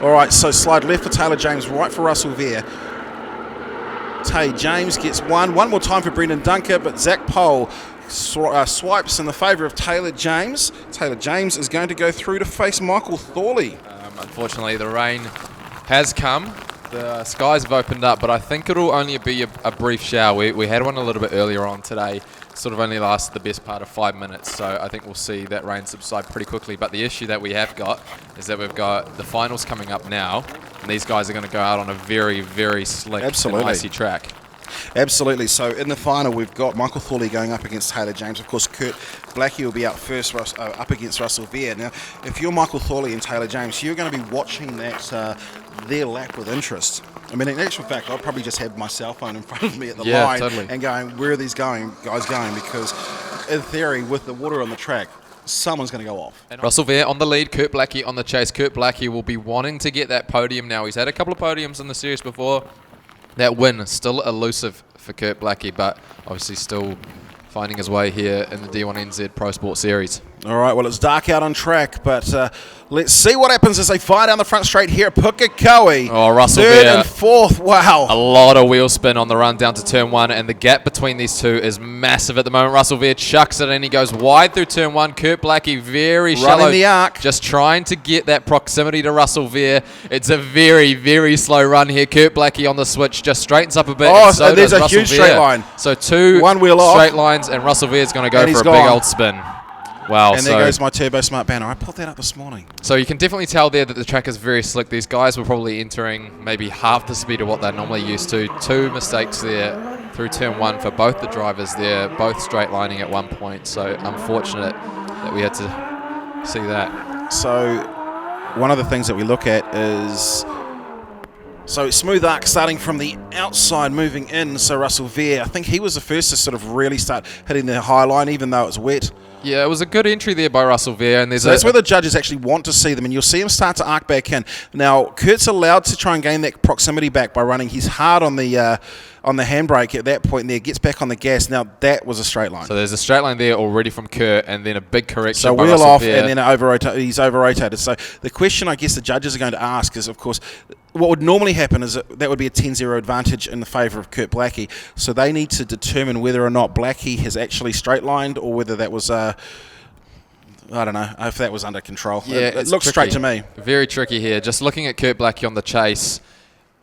All right, so slide left for Taylor James, right for Russell Veer. Tay James gets one more time for Brendan Dunker, but Zach Pohl swipes in the favour of Taylor James. Taylor James is going to go through to face Michael Thorley. Unfortunately, the rain has come. The skies have opened up, but I think it'll only be a brief shower. We had one a little bit earlier on today. Sort of only lasted the best part of 5 minutes, so I think we'll see that rain subside pretty quickly. But the issue that we have got is that we've got the finals coming up now, and these guys are going to go out on a very, very slick and icy track. Absolutely. So in the final, we've got Michael Thorley going up against Taylor James. Of course, Kurt Blackie will be out first, up against Russell Veer. Now, if you're Michael Thorley and Taylor James, you're going to be watching that their lap with interest. I mean, in actual fact, I'll probably just have my cell phone in front of me at the line and going, where are these guys going? Because in theory, with the water on the track, someone's going to go off. Russell Veer on the lead, Kurt Blackie on the chase. Kurt Blackie will be wanting to get that podium now. He's had a couple of podiums in the series before. That win is still elusive for Kurt Blackie, but obviously still finding his way here in the D1NZ Pro Sport Series. All right, well, it's dark out on track, but let's see what happens as they fire down the front straight here at Pukekohe. Oh, Russell third Veer. and fourth, wow. A lot of wheel spin on the run down to turn 1, and the gap between these two is massive at the moment. Russell Veer chucks it in, he goes wide through turn 1. Kurt Blackie very shallow. Running the arc. Just trying to get that proximity to Russell Veer. It's a very, very slow run here. Kurt Blackie on the switch just straightens up a bit. Oh, and so there's does a Russell huge Veer. straight line. So two One wheel off. straight lines, and Russell Veer's going to go And for he's a big gone. old spin. Wow. And there goes my Turbosmart banner. I pulled that up this morning. So you can definitely tell there that the track is very slick. These guys were probably entering maybe half the speed of what they're normally used to. 2 mistakes there through turn 1 for both the drivers there, both straight lining at one point. So unfortunate that we had to see that. So one of the things that we look at is, so smooth arc starting from the outside, moving in. So Russell Veer, I think he was the first to sort of really start hitting the high line, even though it was wet. Yeah, it was a good entry there by Russell Veer. And So that's where the judges actually want to see them, and you'll see him start to arc back in. Now, Kurt's allowed to try and gain that proximity back by running his hard on the handbrake at that point there, gets back on the gas. Now, that was a straight line. So there's a straight line there already from Kurt, and then a big correction So by wheel Russell off, Veer. and then he's over-rotated. So the question I guess the judges are going to ask is, of course, what would normally happen is that would be a 10-0 advantage in the favour of Kurt Blackie. So they need to determine whether or not Blackie has actually straight-lined, or whether that was I don't know if that was under control. Yeah, it looks straight to me. Very tricky here. Just looking at Kurt Blackie on the chase,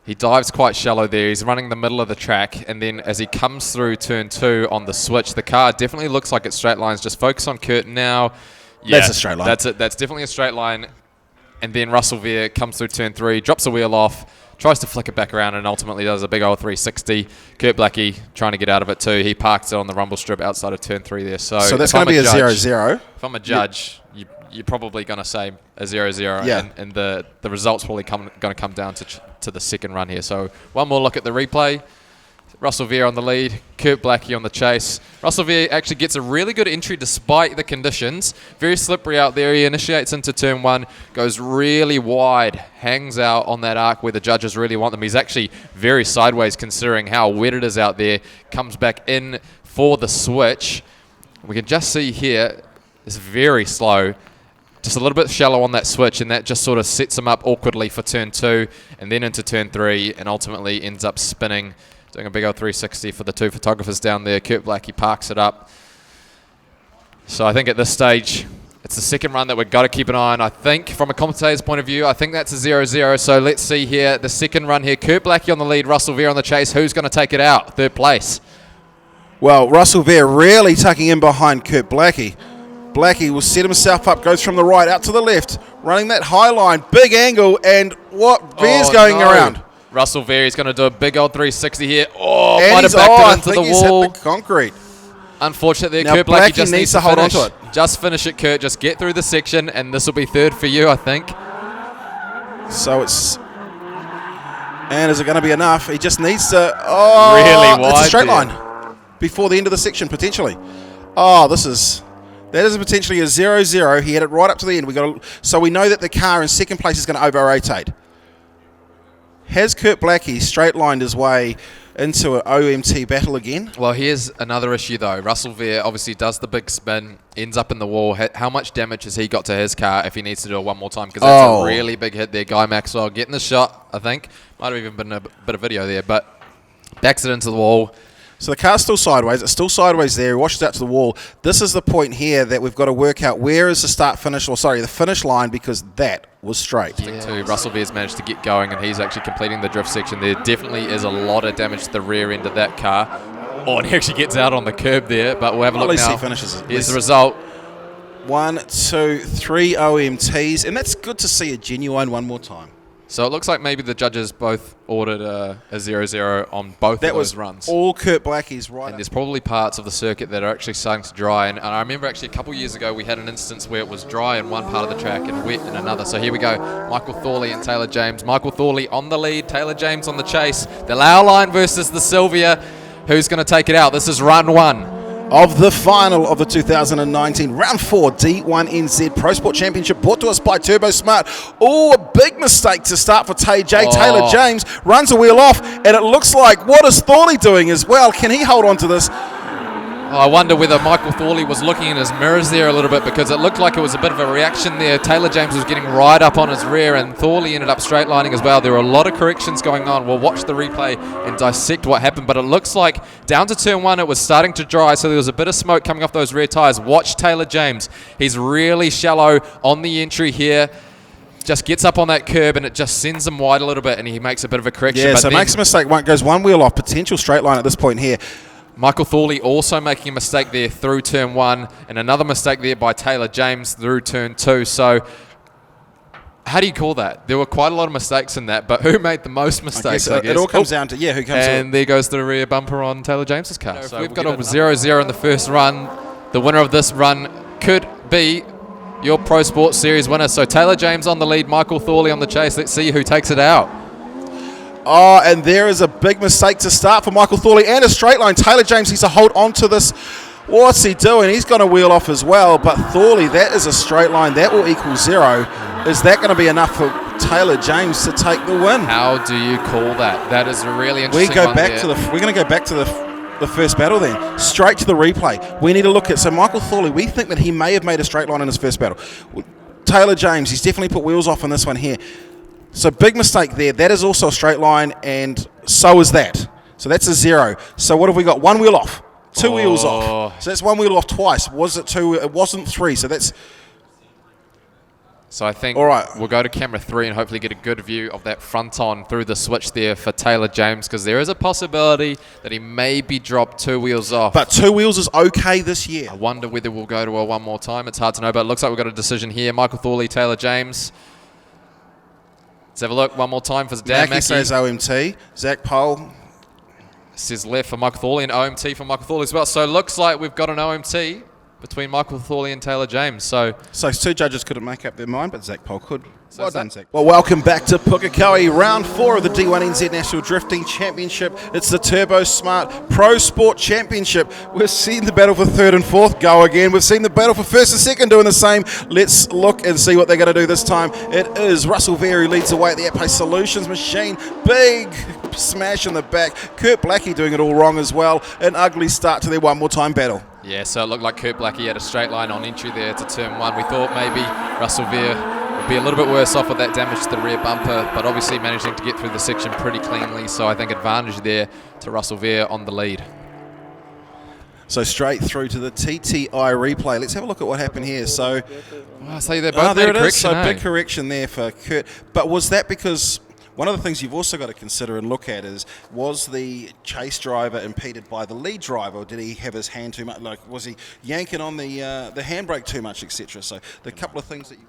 he dives quite shallow there. He's running the middle of the track, and then as he comes through turn 2 on the switch, the car definitely looks like it's straight lines. Just focus on Kurt now. Yeah, That's a straight line. That's it. That's definitely a straight line. And then Russell Veer comes through turn 3, drops the wheel off, tries to flick it back around, and ultimately does a big old 360. Kurt Blackie trying to get out of it too. He parks it on the rumble strip outside of turn 3 there. So that's going to be a 0-0. If I'm a judge, you're probably going to say a 0-0, Yeah. and the result's probably going to come down to the second run here. So one more look at the replay. Russell Veer on the lead, Kurt Blackie on the chase. Russell Veer actually gets a really good entry despite the conditions. Very slippery out there. He initiates into turn 1, goes really wide, hangs out on that arc where the judges really want them. He's actually very sideways considering how wet it is out there. Comes back in for the switch. We can just see here, it's very slow. Just a little bit shallow on that switch, and that just sort of sets him up awkwardly for turn 2 and then into turn 3, and ultimately ends up spinning, doing a big old 360 for the 2 photographers down there. Kurt Blackie parks it up. So I think at this stage, it's the second run that we've got to keep an eye on. I think from a commentator's point of view, I think that's a 0-0. So let's see here, the second run here. Kurt Blackie on the lead, Russell Veer on the chase. Who's going to take it out? Third place. Well, Russell Veer really tucking in behind Kurt Blackie. Blackie will set himself up, goes from the right out to the left, running that high line, big angle, and what? Veer's going around. Russell Veer is going to do a big old 360 here. Oh, And might have he's backed I it into think the he's wall. hit the concrete. Unfortunate there. Now Kurt Blackie Blackie just needs needs to hold on finish. to it. Just finish it, Kurt. Just get through the section, and this will be third for you, I think. So it's... And is it going to be enough? He just needs to... Really wide It's a straight there. line before the end of the section, potentially. Oh, this is... That is potentially a 0-0. He had it right up to the end. So we know that the car in second place is going to over-rotate. Has Kurt Blackie straight-lined his way into an OMT battle again? Well, here's another issue, though. Russell Veer obviously does the big spin, ends up in the wall. How much damage has he got to his car if he needs to do it one more time? Because that's a really big hit there. Guy Maxwell getting the shot, I think. Might have even been a bit of video there, but backs it into the wall. So the car's still sideways. It's still sideways there. He washes out to the wall. This is the point here that we've got to work out where is the finish line, because that was straight. Too. Russell Veer's managed to get going, and he's actually completing the drift section. There definitely is a lot of damage to the rear end of that car. Oh, and he actually gets out on the curb there, but we'll have a look now. At least he finishes it. Here's the result. 1, 2, 3 OMTs, and that's good to see a genuine one more time. So it looks like maybe the judges both ordered a 0-0 on both of those runs. All Kurt Blackie's right. And there's probably parts of the circuit that are actually starting to dry. And I remember actually a couple years ago we had an instance where it was dry in one part of the track and wet in another. So here we go. Michael Thorley and Taylor James. Michael Thorley on the lead. Taylor James on the chase. The Lau line versus the Sylvia. Who's going to take it out? This is run 1 of the final of the 2019 round 4 D1NZ Pro Sport Championship, brought to us by Turbosmart. Oh, a big mistake to start for Taylor James. Runs a wheel off, and it looks like, what is Thorley doing as well? Can he hold on to this? I wonder whether Michael Thorley was looking in his mirrors there a little bit, because it looked like it was a bit of a reaction there. Taylor James was getting right up on his rear, and Thorley ended up straight lining as well. There were a lot of corrections going on. We'll watch the replay and dissect what happened, but it looks like down to turn 1 it was starting to dry, so there was a bit of smoke coming off those rear tyres. Watch Taylor James. He's really shallow on the entry here. Just gets up on that curb and it just sends him wide a little bit, and he makes a bit of a correction. Yeah, but so makes a mistake, goes one wheel off, potential straight line at this point here. Michael Thorley also making a mistake there through turn 1, and another mistake there by Taylor James through turn 2. So how do you call that? There were quite a lot of mistakes in that, but who made the most mistakes, I guess? It all comes down to, who comes in. And there goes the rear bumper on Taylor James's car. So we've got a 0-0 in the first run. The winner of this run could be your Pro Sports Series winner. So Taylor James on the lead, Michael Thorley on the chase. Let's see who takes it out. Oh, and there is a big mistake to start for Michael Thorley, and a straight line. Taylor James needs to hold on to this. What's he doing? He's going to wheel off as well, but Thorley, that is a straight line. That will equal 0. Is that going to be enough for Taylor James to take the win? How do you call that? That is a really interesting We're going to go back to the first battle then. Straight to the replay. We need to look at, so Michael Thorley, we think that he may have made a straight line in his first battle. Taylor James, he's definitely put wheels off on this one here. So big mistake there. That is also a straight line, and so is that. So that's a 0. So what have we got? One wheel off. Two wheels off. So that's one wheel off twice. Was it 2? It wasn't 3. So that's... So I think all right, we'll go to camera 3 and hopefully get a good view of that front on through the switch there for Taylor James, because there is a possibility that he maybe dropped 2 wheels off. But 2 wheels is okay this year. I wonder whether we'll go to a one more time. It's hard to know, but it looks like we've got a decision here. Michael Thorley, Taylor James. Let's have a look one more time for Dan Mackey. Says OMT. Zach Pohl says left for Michael Thorley, and OMT for Michael Thorley as well. So it looks like we've got an OMT between Michael Thorley and Taylor James. So 2 judges couldn't make up their mind, but Zach Pohl could. Well done, Zach. Well, welcome back to Pukekohe, round 4 of the D1NZ National Drifting Championship. It's the Turbosmart Pro Sport Championship. We've seen the battle for 3rd and 4th go again. We've seen the battle for 1st and 2nd doing the same. Let's look and see what they're going to do this time. It is Russell Veer who leads the way at the at-pace solutions machine. Big smash in the back. Kurt Blackie doing it all wrong as well. An ugly start to their one more time battle. Yeah, so it looked like Kurt Blackie had a straight line on entry there to turn 1. We thought maybe Russell Veer would be a little bit worse off with that damage to the rear bumper, but obviously managing to get through the section pretty cleanly, so I think advantage there to Russell Veer on the lead. So straight through to the TTI replay. Let's have a look at what happened here. So, I say they're both made a correction. So big correction there for Kurt. But was that because... One of the things you've also got to consider and look at is, was the chase driver impeded by the lead driver, or did he have his hand too much? Like, was he yanking on the handbrake too much, etc.? So the couple of things that you...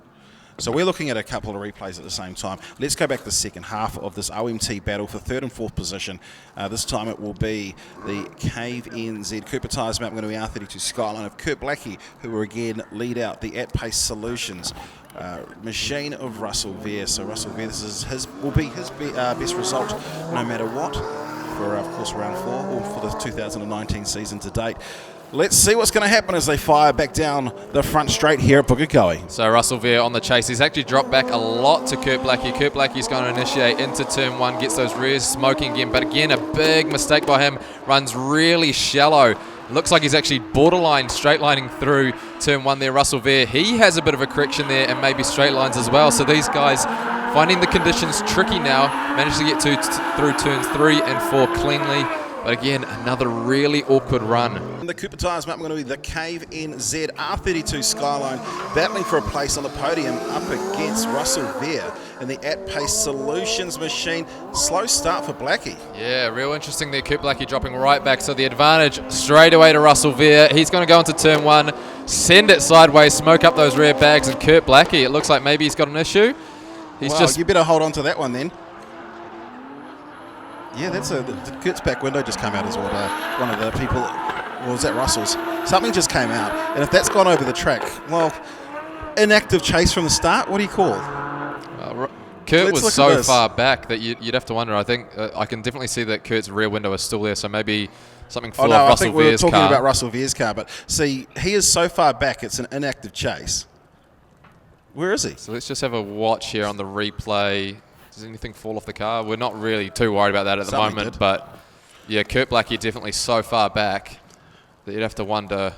So we're looking at a couple of replays at the same time. Let's go back to the second half of this OMT battle for 3rd and 4th position. This time it will be the Cave NZ Cooper Tyres map, going to be R32 Skyline of Kurt Blackie, who will again lead out the at-pace solutions machine of Russell Veer. So Russell Veer, this will be his best result no matter what for, of course, round 4 or for the 2019 season to date. Let's see what's going to happen as they fire back down the front straight here at Pukekohe. So Russell Veer on the chase. He's actually dropped back a lot to Kurt Blackie. Kurt Blackie's going to initiate into turn 1, gets those rears smoking again. But again, a big mistake by him. Runs really shallow. Looks like he's actually borderline straight lining through turn 1 there, Russell Veer. He has a bit of a correction there and maybe straight lines as well. So these guys finding the conditions tricky now. Managed to get through turns 3 and 4 cleanly. But again, another really awkward run. In the Cooper Tyres map, we're going to be the Cave NZ R32 Skyline, battling for a place on the podium up against Russell Veer in the at-pace solutions machine. Slow start for Blackie. Yeah, real interesting there. Kurt Blackie dropping right back. So the advantage straight away to Russell Veer. He's going to go into turn 1, send it sideways, smoke up those rear bags, and Kurt Blackie, it looks like maybe he's got an issue. You better hold on to that one then. Yeah, the Kurt's back window just came out as well. One of the people, was that Russell's? Something just came out. And if that's gone over the track, well, inactive chase from the start, what do you call? Kurt was so far back that you'd have to wonder. I think I can definitely see that Kurt's rear window is still there, so maybe something flew off Russell Veer's car. I think we were talking about Russell Veer's car, but see, he is so far back, it's an inactive chase. Where is he? So let's just have a watch here on the replay. Does anything fall off the car? We're not really too worried about that at the moment, but yeah, Kurt Blackie definitely so far back. You'd have to wonder.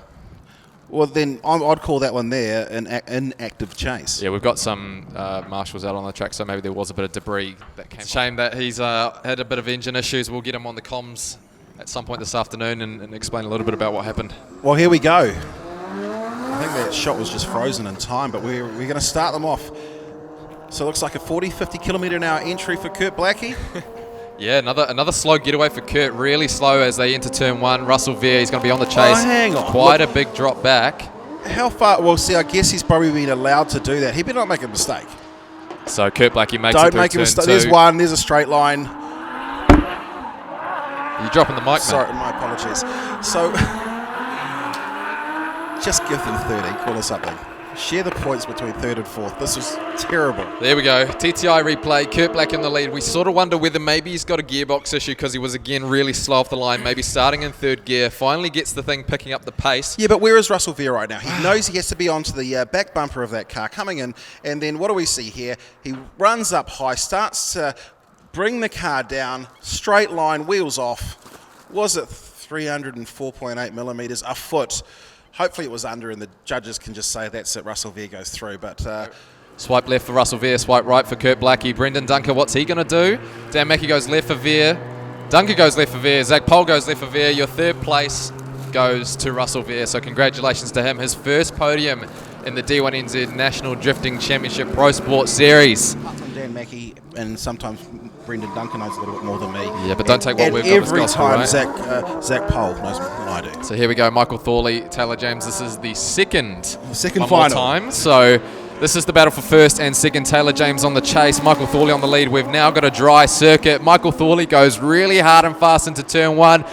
Well, then I'd call that one there an inactive chase. Yeah, we've got some marshals out on the track, so maybe there was a bit of debris that came. Shame that he's had a bit of engine issues. We'll get him on the comms at some point this afternoon and explain a little bit about what happened. Well, here we go. I think that shot was just frozen in time, but we're going to start them off. So it looks like a 40-50 kilometre an hour entry for Kurt Blackie. Yeah, another slow getaway for Kurt. Really slow as they enter turn one. Russell Veer, he's going to be on the chase. Oh, hang on. Quite a big drop back. How far? Well, see, I guess he's probably been allowed to do that. He better not make a mistake. So Kurt Blackie makes it Don't through make a turn mistake. two. There's one. There's a straight line. You're dropping the mic, Sorry, mate. my apologies. So, just give them third equal or something. Share the points between third and fourth. This was terrible. There we go. TTI replay. Kurt Black in the lead. We sort of wonder whether maybe he's got a gearbox issue because he was, again, really slow off the line. Maybe starting in third gear. Finally gets the thing picking up the pace. Yeah, but where is Russell Veer right now? He knows he has to be onto the back bumper of that car coming in. And then what do we see here? He runs up high, starts to bring the car down, straight line, wheels off. Was it 304.8 millimetres, a foot? Hopefully it was under, and the judges can just say that's it. Russell Veer goes through, but Swipe left for Russell Veer, swipe right for Kurt Blackie. Brendan Dunker, what's he going to do? Dan Mackey goes left for Veer. Dunker goes left for Veer. Zach Pohl goes left for Veer. Your third place goes to Russell Veer, so congratulations to him. His first podium in the D1NZ National Drifting Championship Pro Sport Series. apart from Dan Mackey and sometimes Brendan Duncan knows a little bit more than me. Yeah, but don't take what and we've got as every gospel, time right? Zach Pohl knows more than I do. So here we go, Michael Thorley, Taylor James. This is the second Second one more final. time. So this is the battle for first and second. Taylor James on the chase, Michael Thorley on the lead. We've now got a dry circuit. Michael Thorley goes really hard and fast into turn one.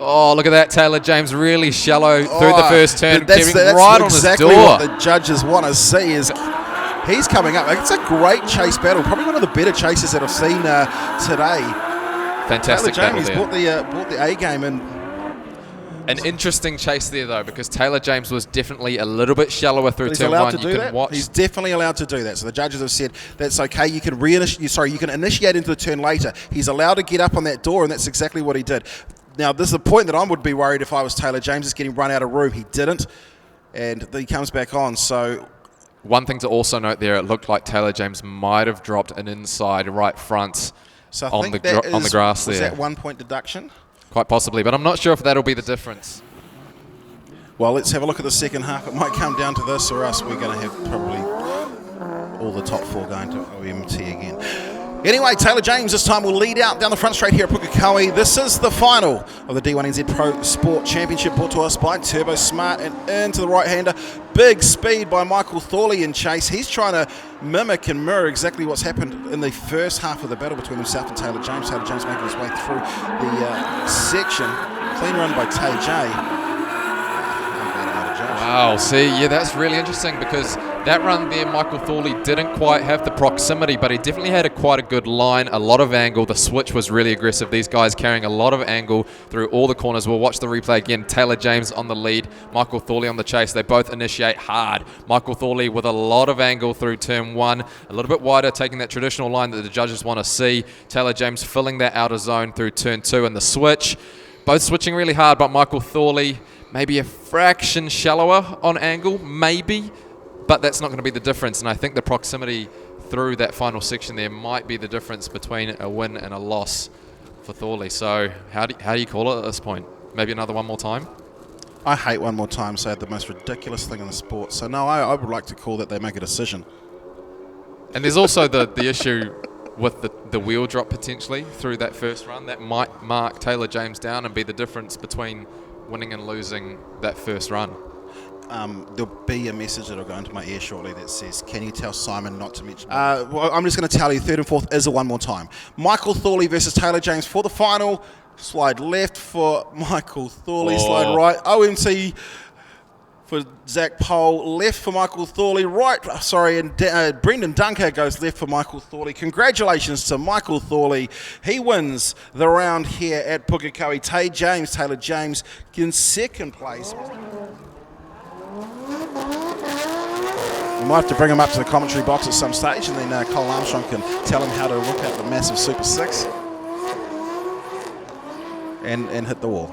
Oh, look at that. Taylor James really shallow through the first turn, That's right exactly on his door. what the judges want to see is he's coming up. It's a great chase battle. Probably one of the better chases that I've seen today. Fantastic Taylor battle James there. brought the A game in. An interesting chase there, though, because Taylor James was definitely a little bit shallower through He's turn allowed one. to You do can that. watch. He's definitely allowed to do that. So the judges have said that's okay. You can you can initiate into the turn later. He's allowed to get up on that door, and that's exactly what he did. Now, this is the point that I would be worried if I was Taylor James, is getting run out of room. He didn't, and he comes back on. So one thing to also note there, it looked like Taylor James might have dropped an inside right front I on think the that on the grass was there. that 1 point deduction? Quite possibly, but I'm not sure if that'll be the difference. Well, let's have a look at the second half. It might come down to this or us. We're going to have probably all the top four going to OMT again. Anyway, Taylor James this time will lead out down the front straight here at Pukekohe. This is the final of the D1NZ Pro Sport Championship, brought to us by Turbosmart, and into the right-hander. Big speed by Michael Thorley in chase. He's trying to mimic and mirror exactly what's happened in the first half of the battle between himself and Taylor James. Taylor James making his way through the section. Clean run by Tay J. Wow, see, yeah, that's really interesting because that run there, Michael Thorley didn't quite have the proximity, but he definitely had quite a good line, a lot of angle. The switch was really aggressive. These guys carrying a lot of angle through all the corners. We'll watch the replay again. Taylor James on the lead, Michael Thorley on the chase. They both initiate hard. Michael Thorley with a lot of angle through turn one, a little bit wider, taking that traditional line that the judges want to see. Taylor James filling that outer zone through turn two and the switch. Both switching really hard, but Michael Thorley maybe a fraction shallower on angle, maybe, but that's not going to be the difference. And I think the proximity through that final section there might be the difference between a win and a loss for Thorley. So how do you call it at this point? Maybe another one more time? I hate one more time, say the most ridiculous thing in the sport. So no, I would like to call that they make a decision. And there's also the issue with the wheel drop potentially through that first run. That might mark Taylor James down and be the difference between winning and losing that first run. There'll be a message that'll go into my ear shortly that says, can you tell Simon not to mention well, I'm just going to tell you, third and fourth is a one more time. Michael Thorley versus Taylor James for the final. Slide left for Michael Thorley, slide right. OMT for Zach Pohl, left for Michael Thorley, right, and Brendan Dunker goes left for Michael Thorley. Congratulations to Michael Thorley. He wins the round here at Pukekohe. Taylor James in second place. We might have to bring him up to the commentary box at some stage, and then Cole Armstrong can tell him how to look at the massive Super 6 and hit the wall.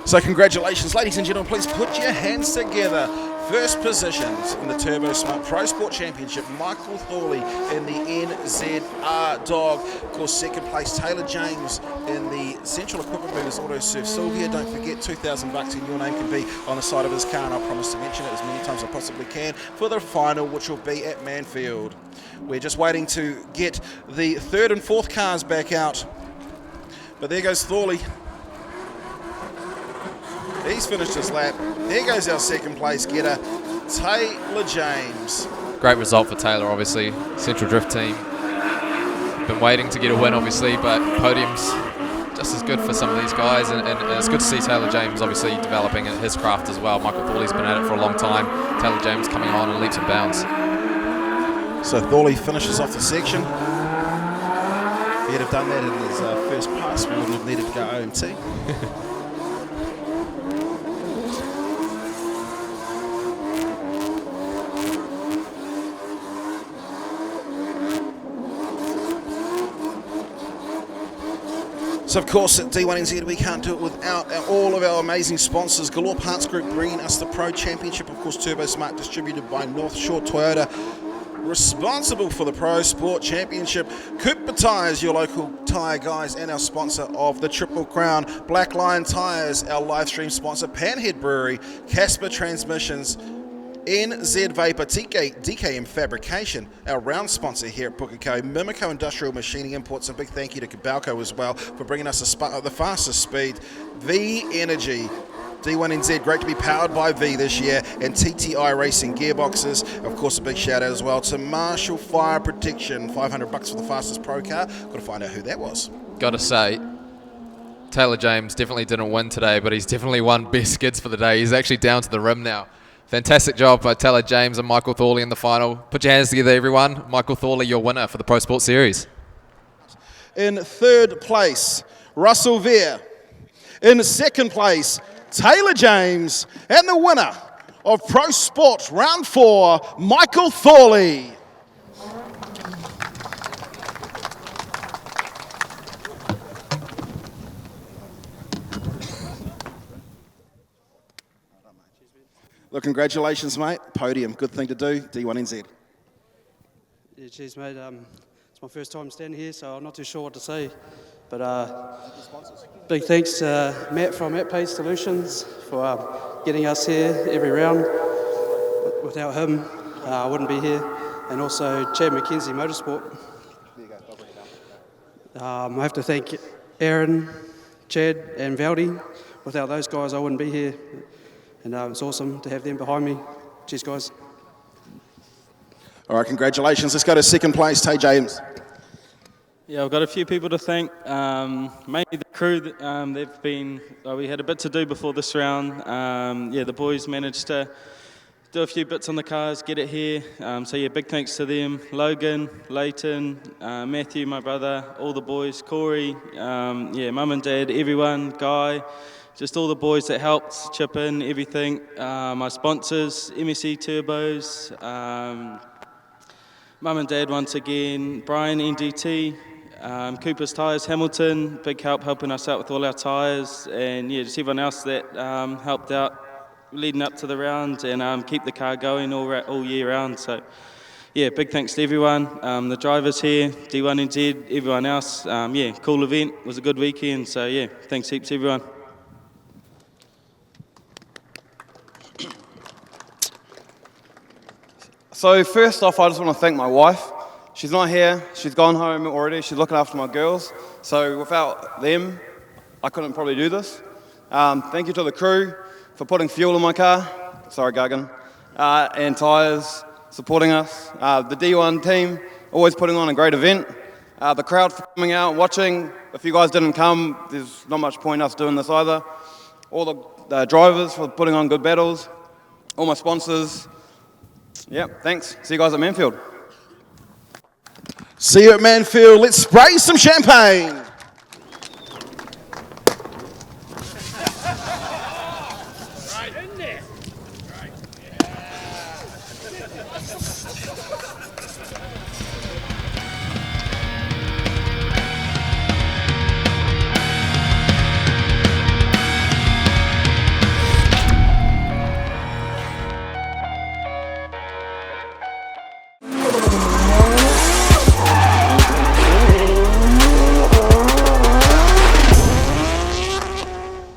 So congratulations, ladies and gentlemen, please put your hands together. First positions in the Turbosmart Pro Sport Championship, Michael Thorley in the NZR Dog. Of course, second place, Taylor James in the Central Equipment Movers Auto Surf Sylvia. Don't forget, $2,000 and your name can be on the side of his car, and I promise to mention it as many times as I possibly can for the final, which will be at Manfield. We're just waiting to get the third and fourth cars back out. But there goes Thorley. He's finished his lap. There goes our second place getter, Taylor James. Great result for Taylor, obviously. Central Drift team. Been waiting to get a win, obviously, but Podium's just as good for some of these guys, and it's good to see Taylor James obviously developing his craft as well. Michael Thorley's been at it for a long time. Taylor James coming on in leaps and bounds. So Thorley finishes off the section. If he'd have done that in his first pass, we wouldn't have needed to go OMT. So of course at D1NZ we can't do it without all of our amazing sponsors. Galore Parts Group bringing us the Pro Championship, of course Turbosmart distributed by North Shore Toyota, responsible for the Pro Sport Championship. Cooper Tyres, your local tyre guys, and our sponsor of the Triple Crown. Black Lion Tyres, our live stream sponsor. Panhead Brewery, Casper Transmissions, NZ Vapor, DKM Fabrication, our round sponsor here at Pukekohe, Mimico Industrial Machining Imports, and big thank you to Cabalco as well for bringing us the fastest speed. V Energy, D1NZ, great to be powered by V this year, and TTI Racing Gearboxes. Of course, a big shout out as well to Marshall Fire Protection, $500 for the fastest pro car. Got to find out who that was. Got to say, Taylor James definitely didn't win today, but he's definitely won best skids for the day. He's actually down to the rim now. Fantastic job by Taylor James and Michael Thorley in the final. Put your hands together, everyone. Michael Thorley, your winner for the Pro Sport Series. In third place, Russell Veer. In second place, Taylor James. And the winner of Pro Sport Round 4, Michael Thorley. Look, congratulations, mate. Podium, good thing to do. D1NZ. Yeah, cheers, mate. It's my first time standing here, so I'm not too sure what to say. But big thanks to Matt from Matt Pace Solutions for getting us here every round. Without him, I wouldn't be here. And also Chad McKenzie Motorsport. I have to thank Aaron, Chad, and Valdi. Without those guys, I wouldn't be here. And it's awesome to have them behind me. Cheers, guys. All right, congratulations. Let's go to second place, Tay James. Yeah, I've got a few people to thank. Mainly the crew. They've been. We had a bit to do before this round. Yeah, the boys managed to do a few bits on the cars, get it here. So yeah, big thanks to them. Logan, Leighton, Matthew, my brother, all the boys, Corey, yeah, mum and dad, everyone, Guy. Just all the boys that helped chip in, everything. My sponsors, MSC Turbos, mum and dad once again, Brian, NGT, Cooper's Tyres, Hamilton, big help helping us out with all our tyres, and yeah, just everyone else that helped out leading up to the round and keep the car going all year round. So yeah, big thanks to everyone, the drivers here, D1NZ, everyone else. Yeah, cool event, it was a good weekend, so yeah, thanks heaps everyone. So first off, I just want to thank my wife. She's not here, she's gone home already, she's looking after my girls. So without them, I couldn't probably do this. Thank you to the crew for putting fuel in my car, sorry Gagan, and tyres, supporting us. The D1 team, always putting on a great event. The crowd for coming out, watching. If you guys didn't come, there's not much point us doing this either. All the drivers for putting on good battles. All my sponsors. Yep, thanks. See you guys at Manfield. See you at Manfield. Let's spray some champagne.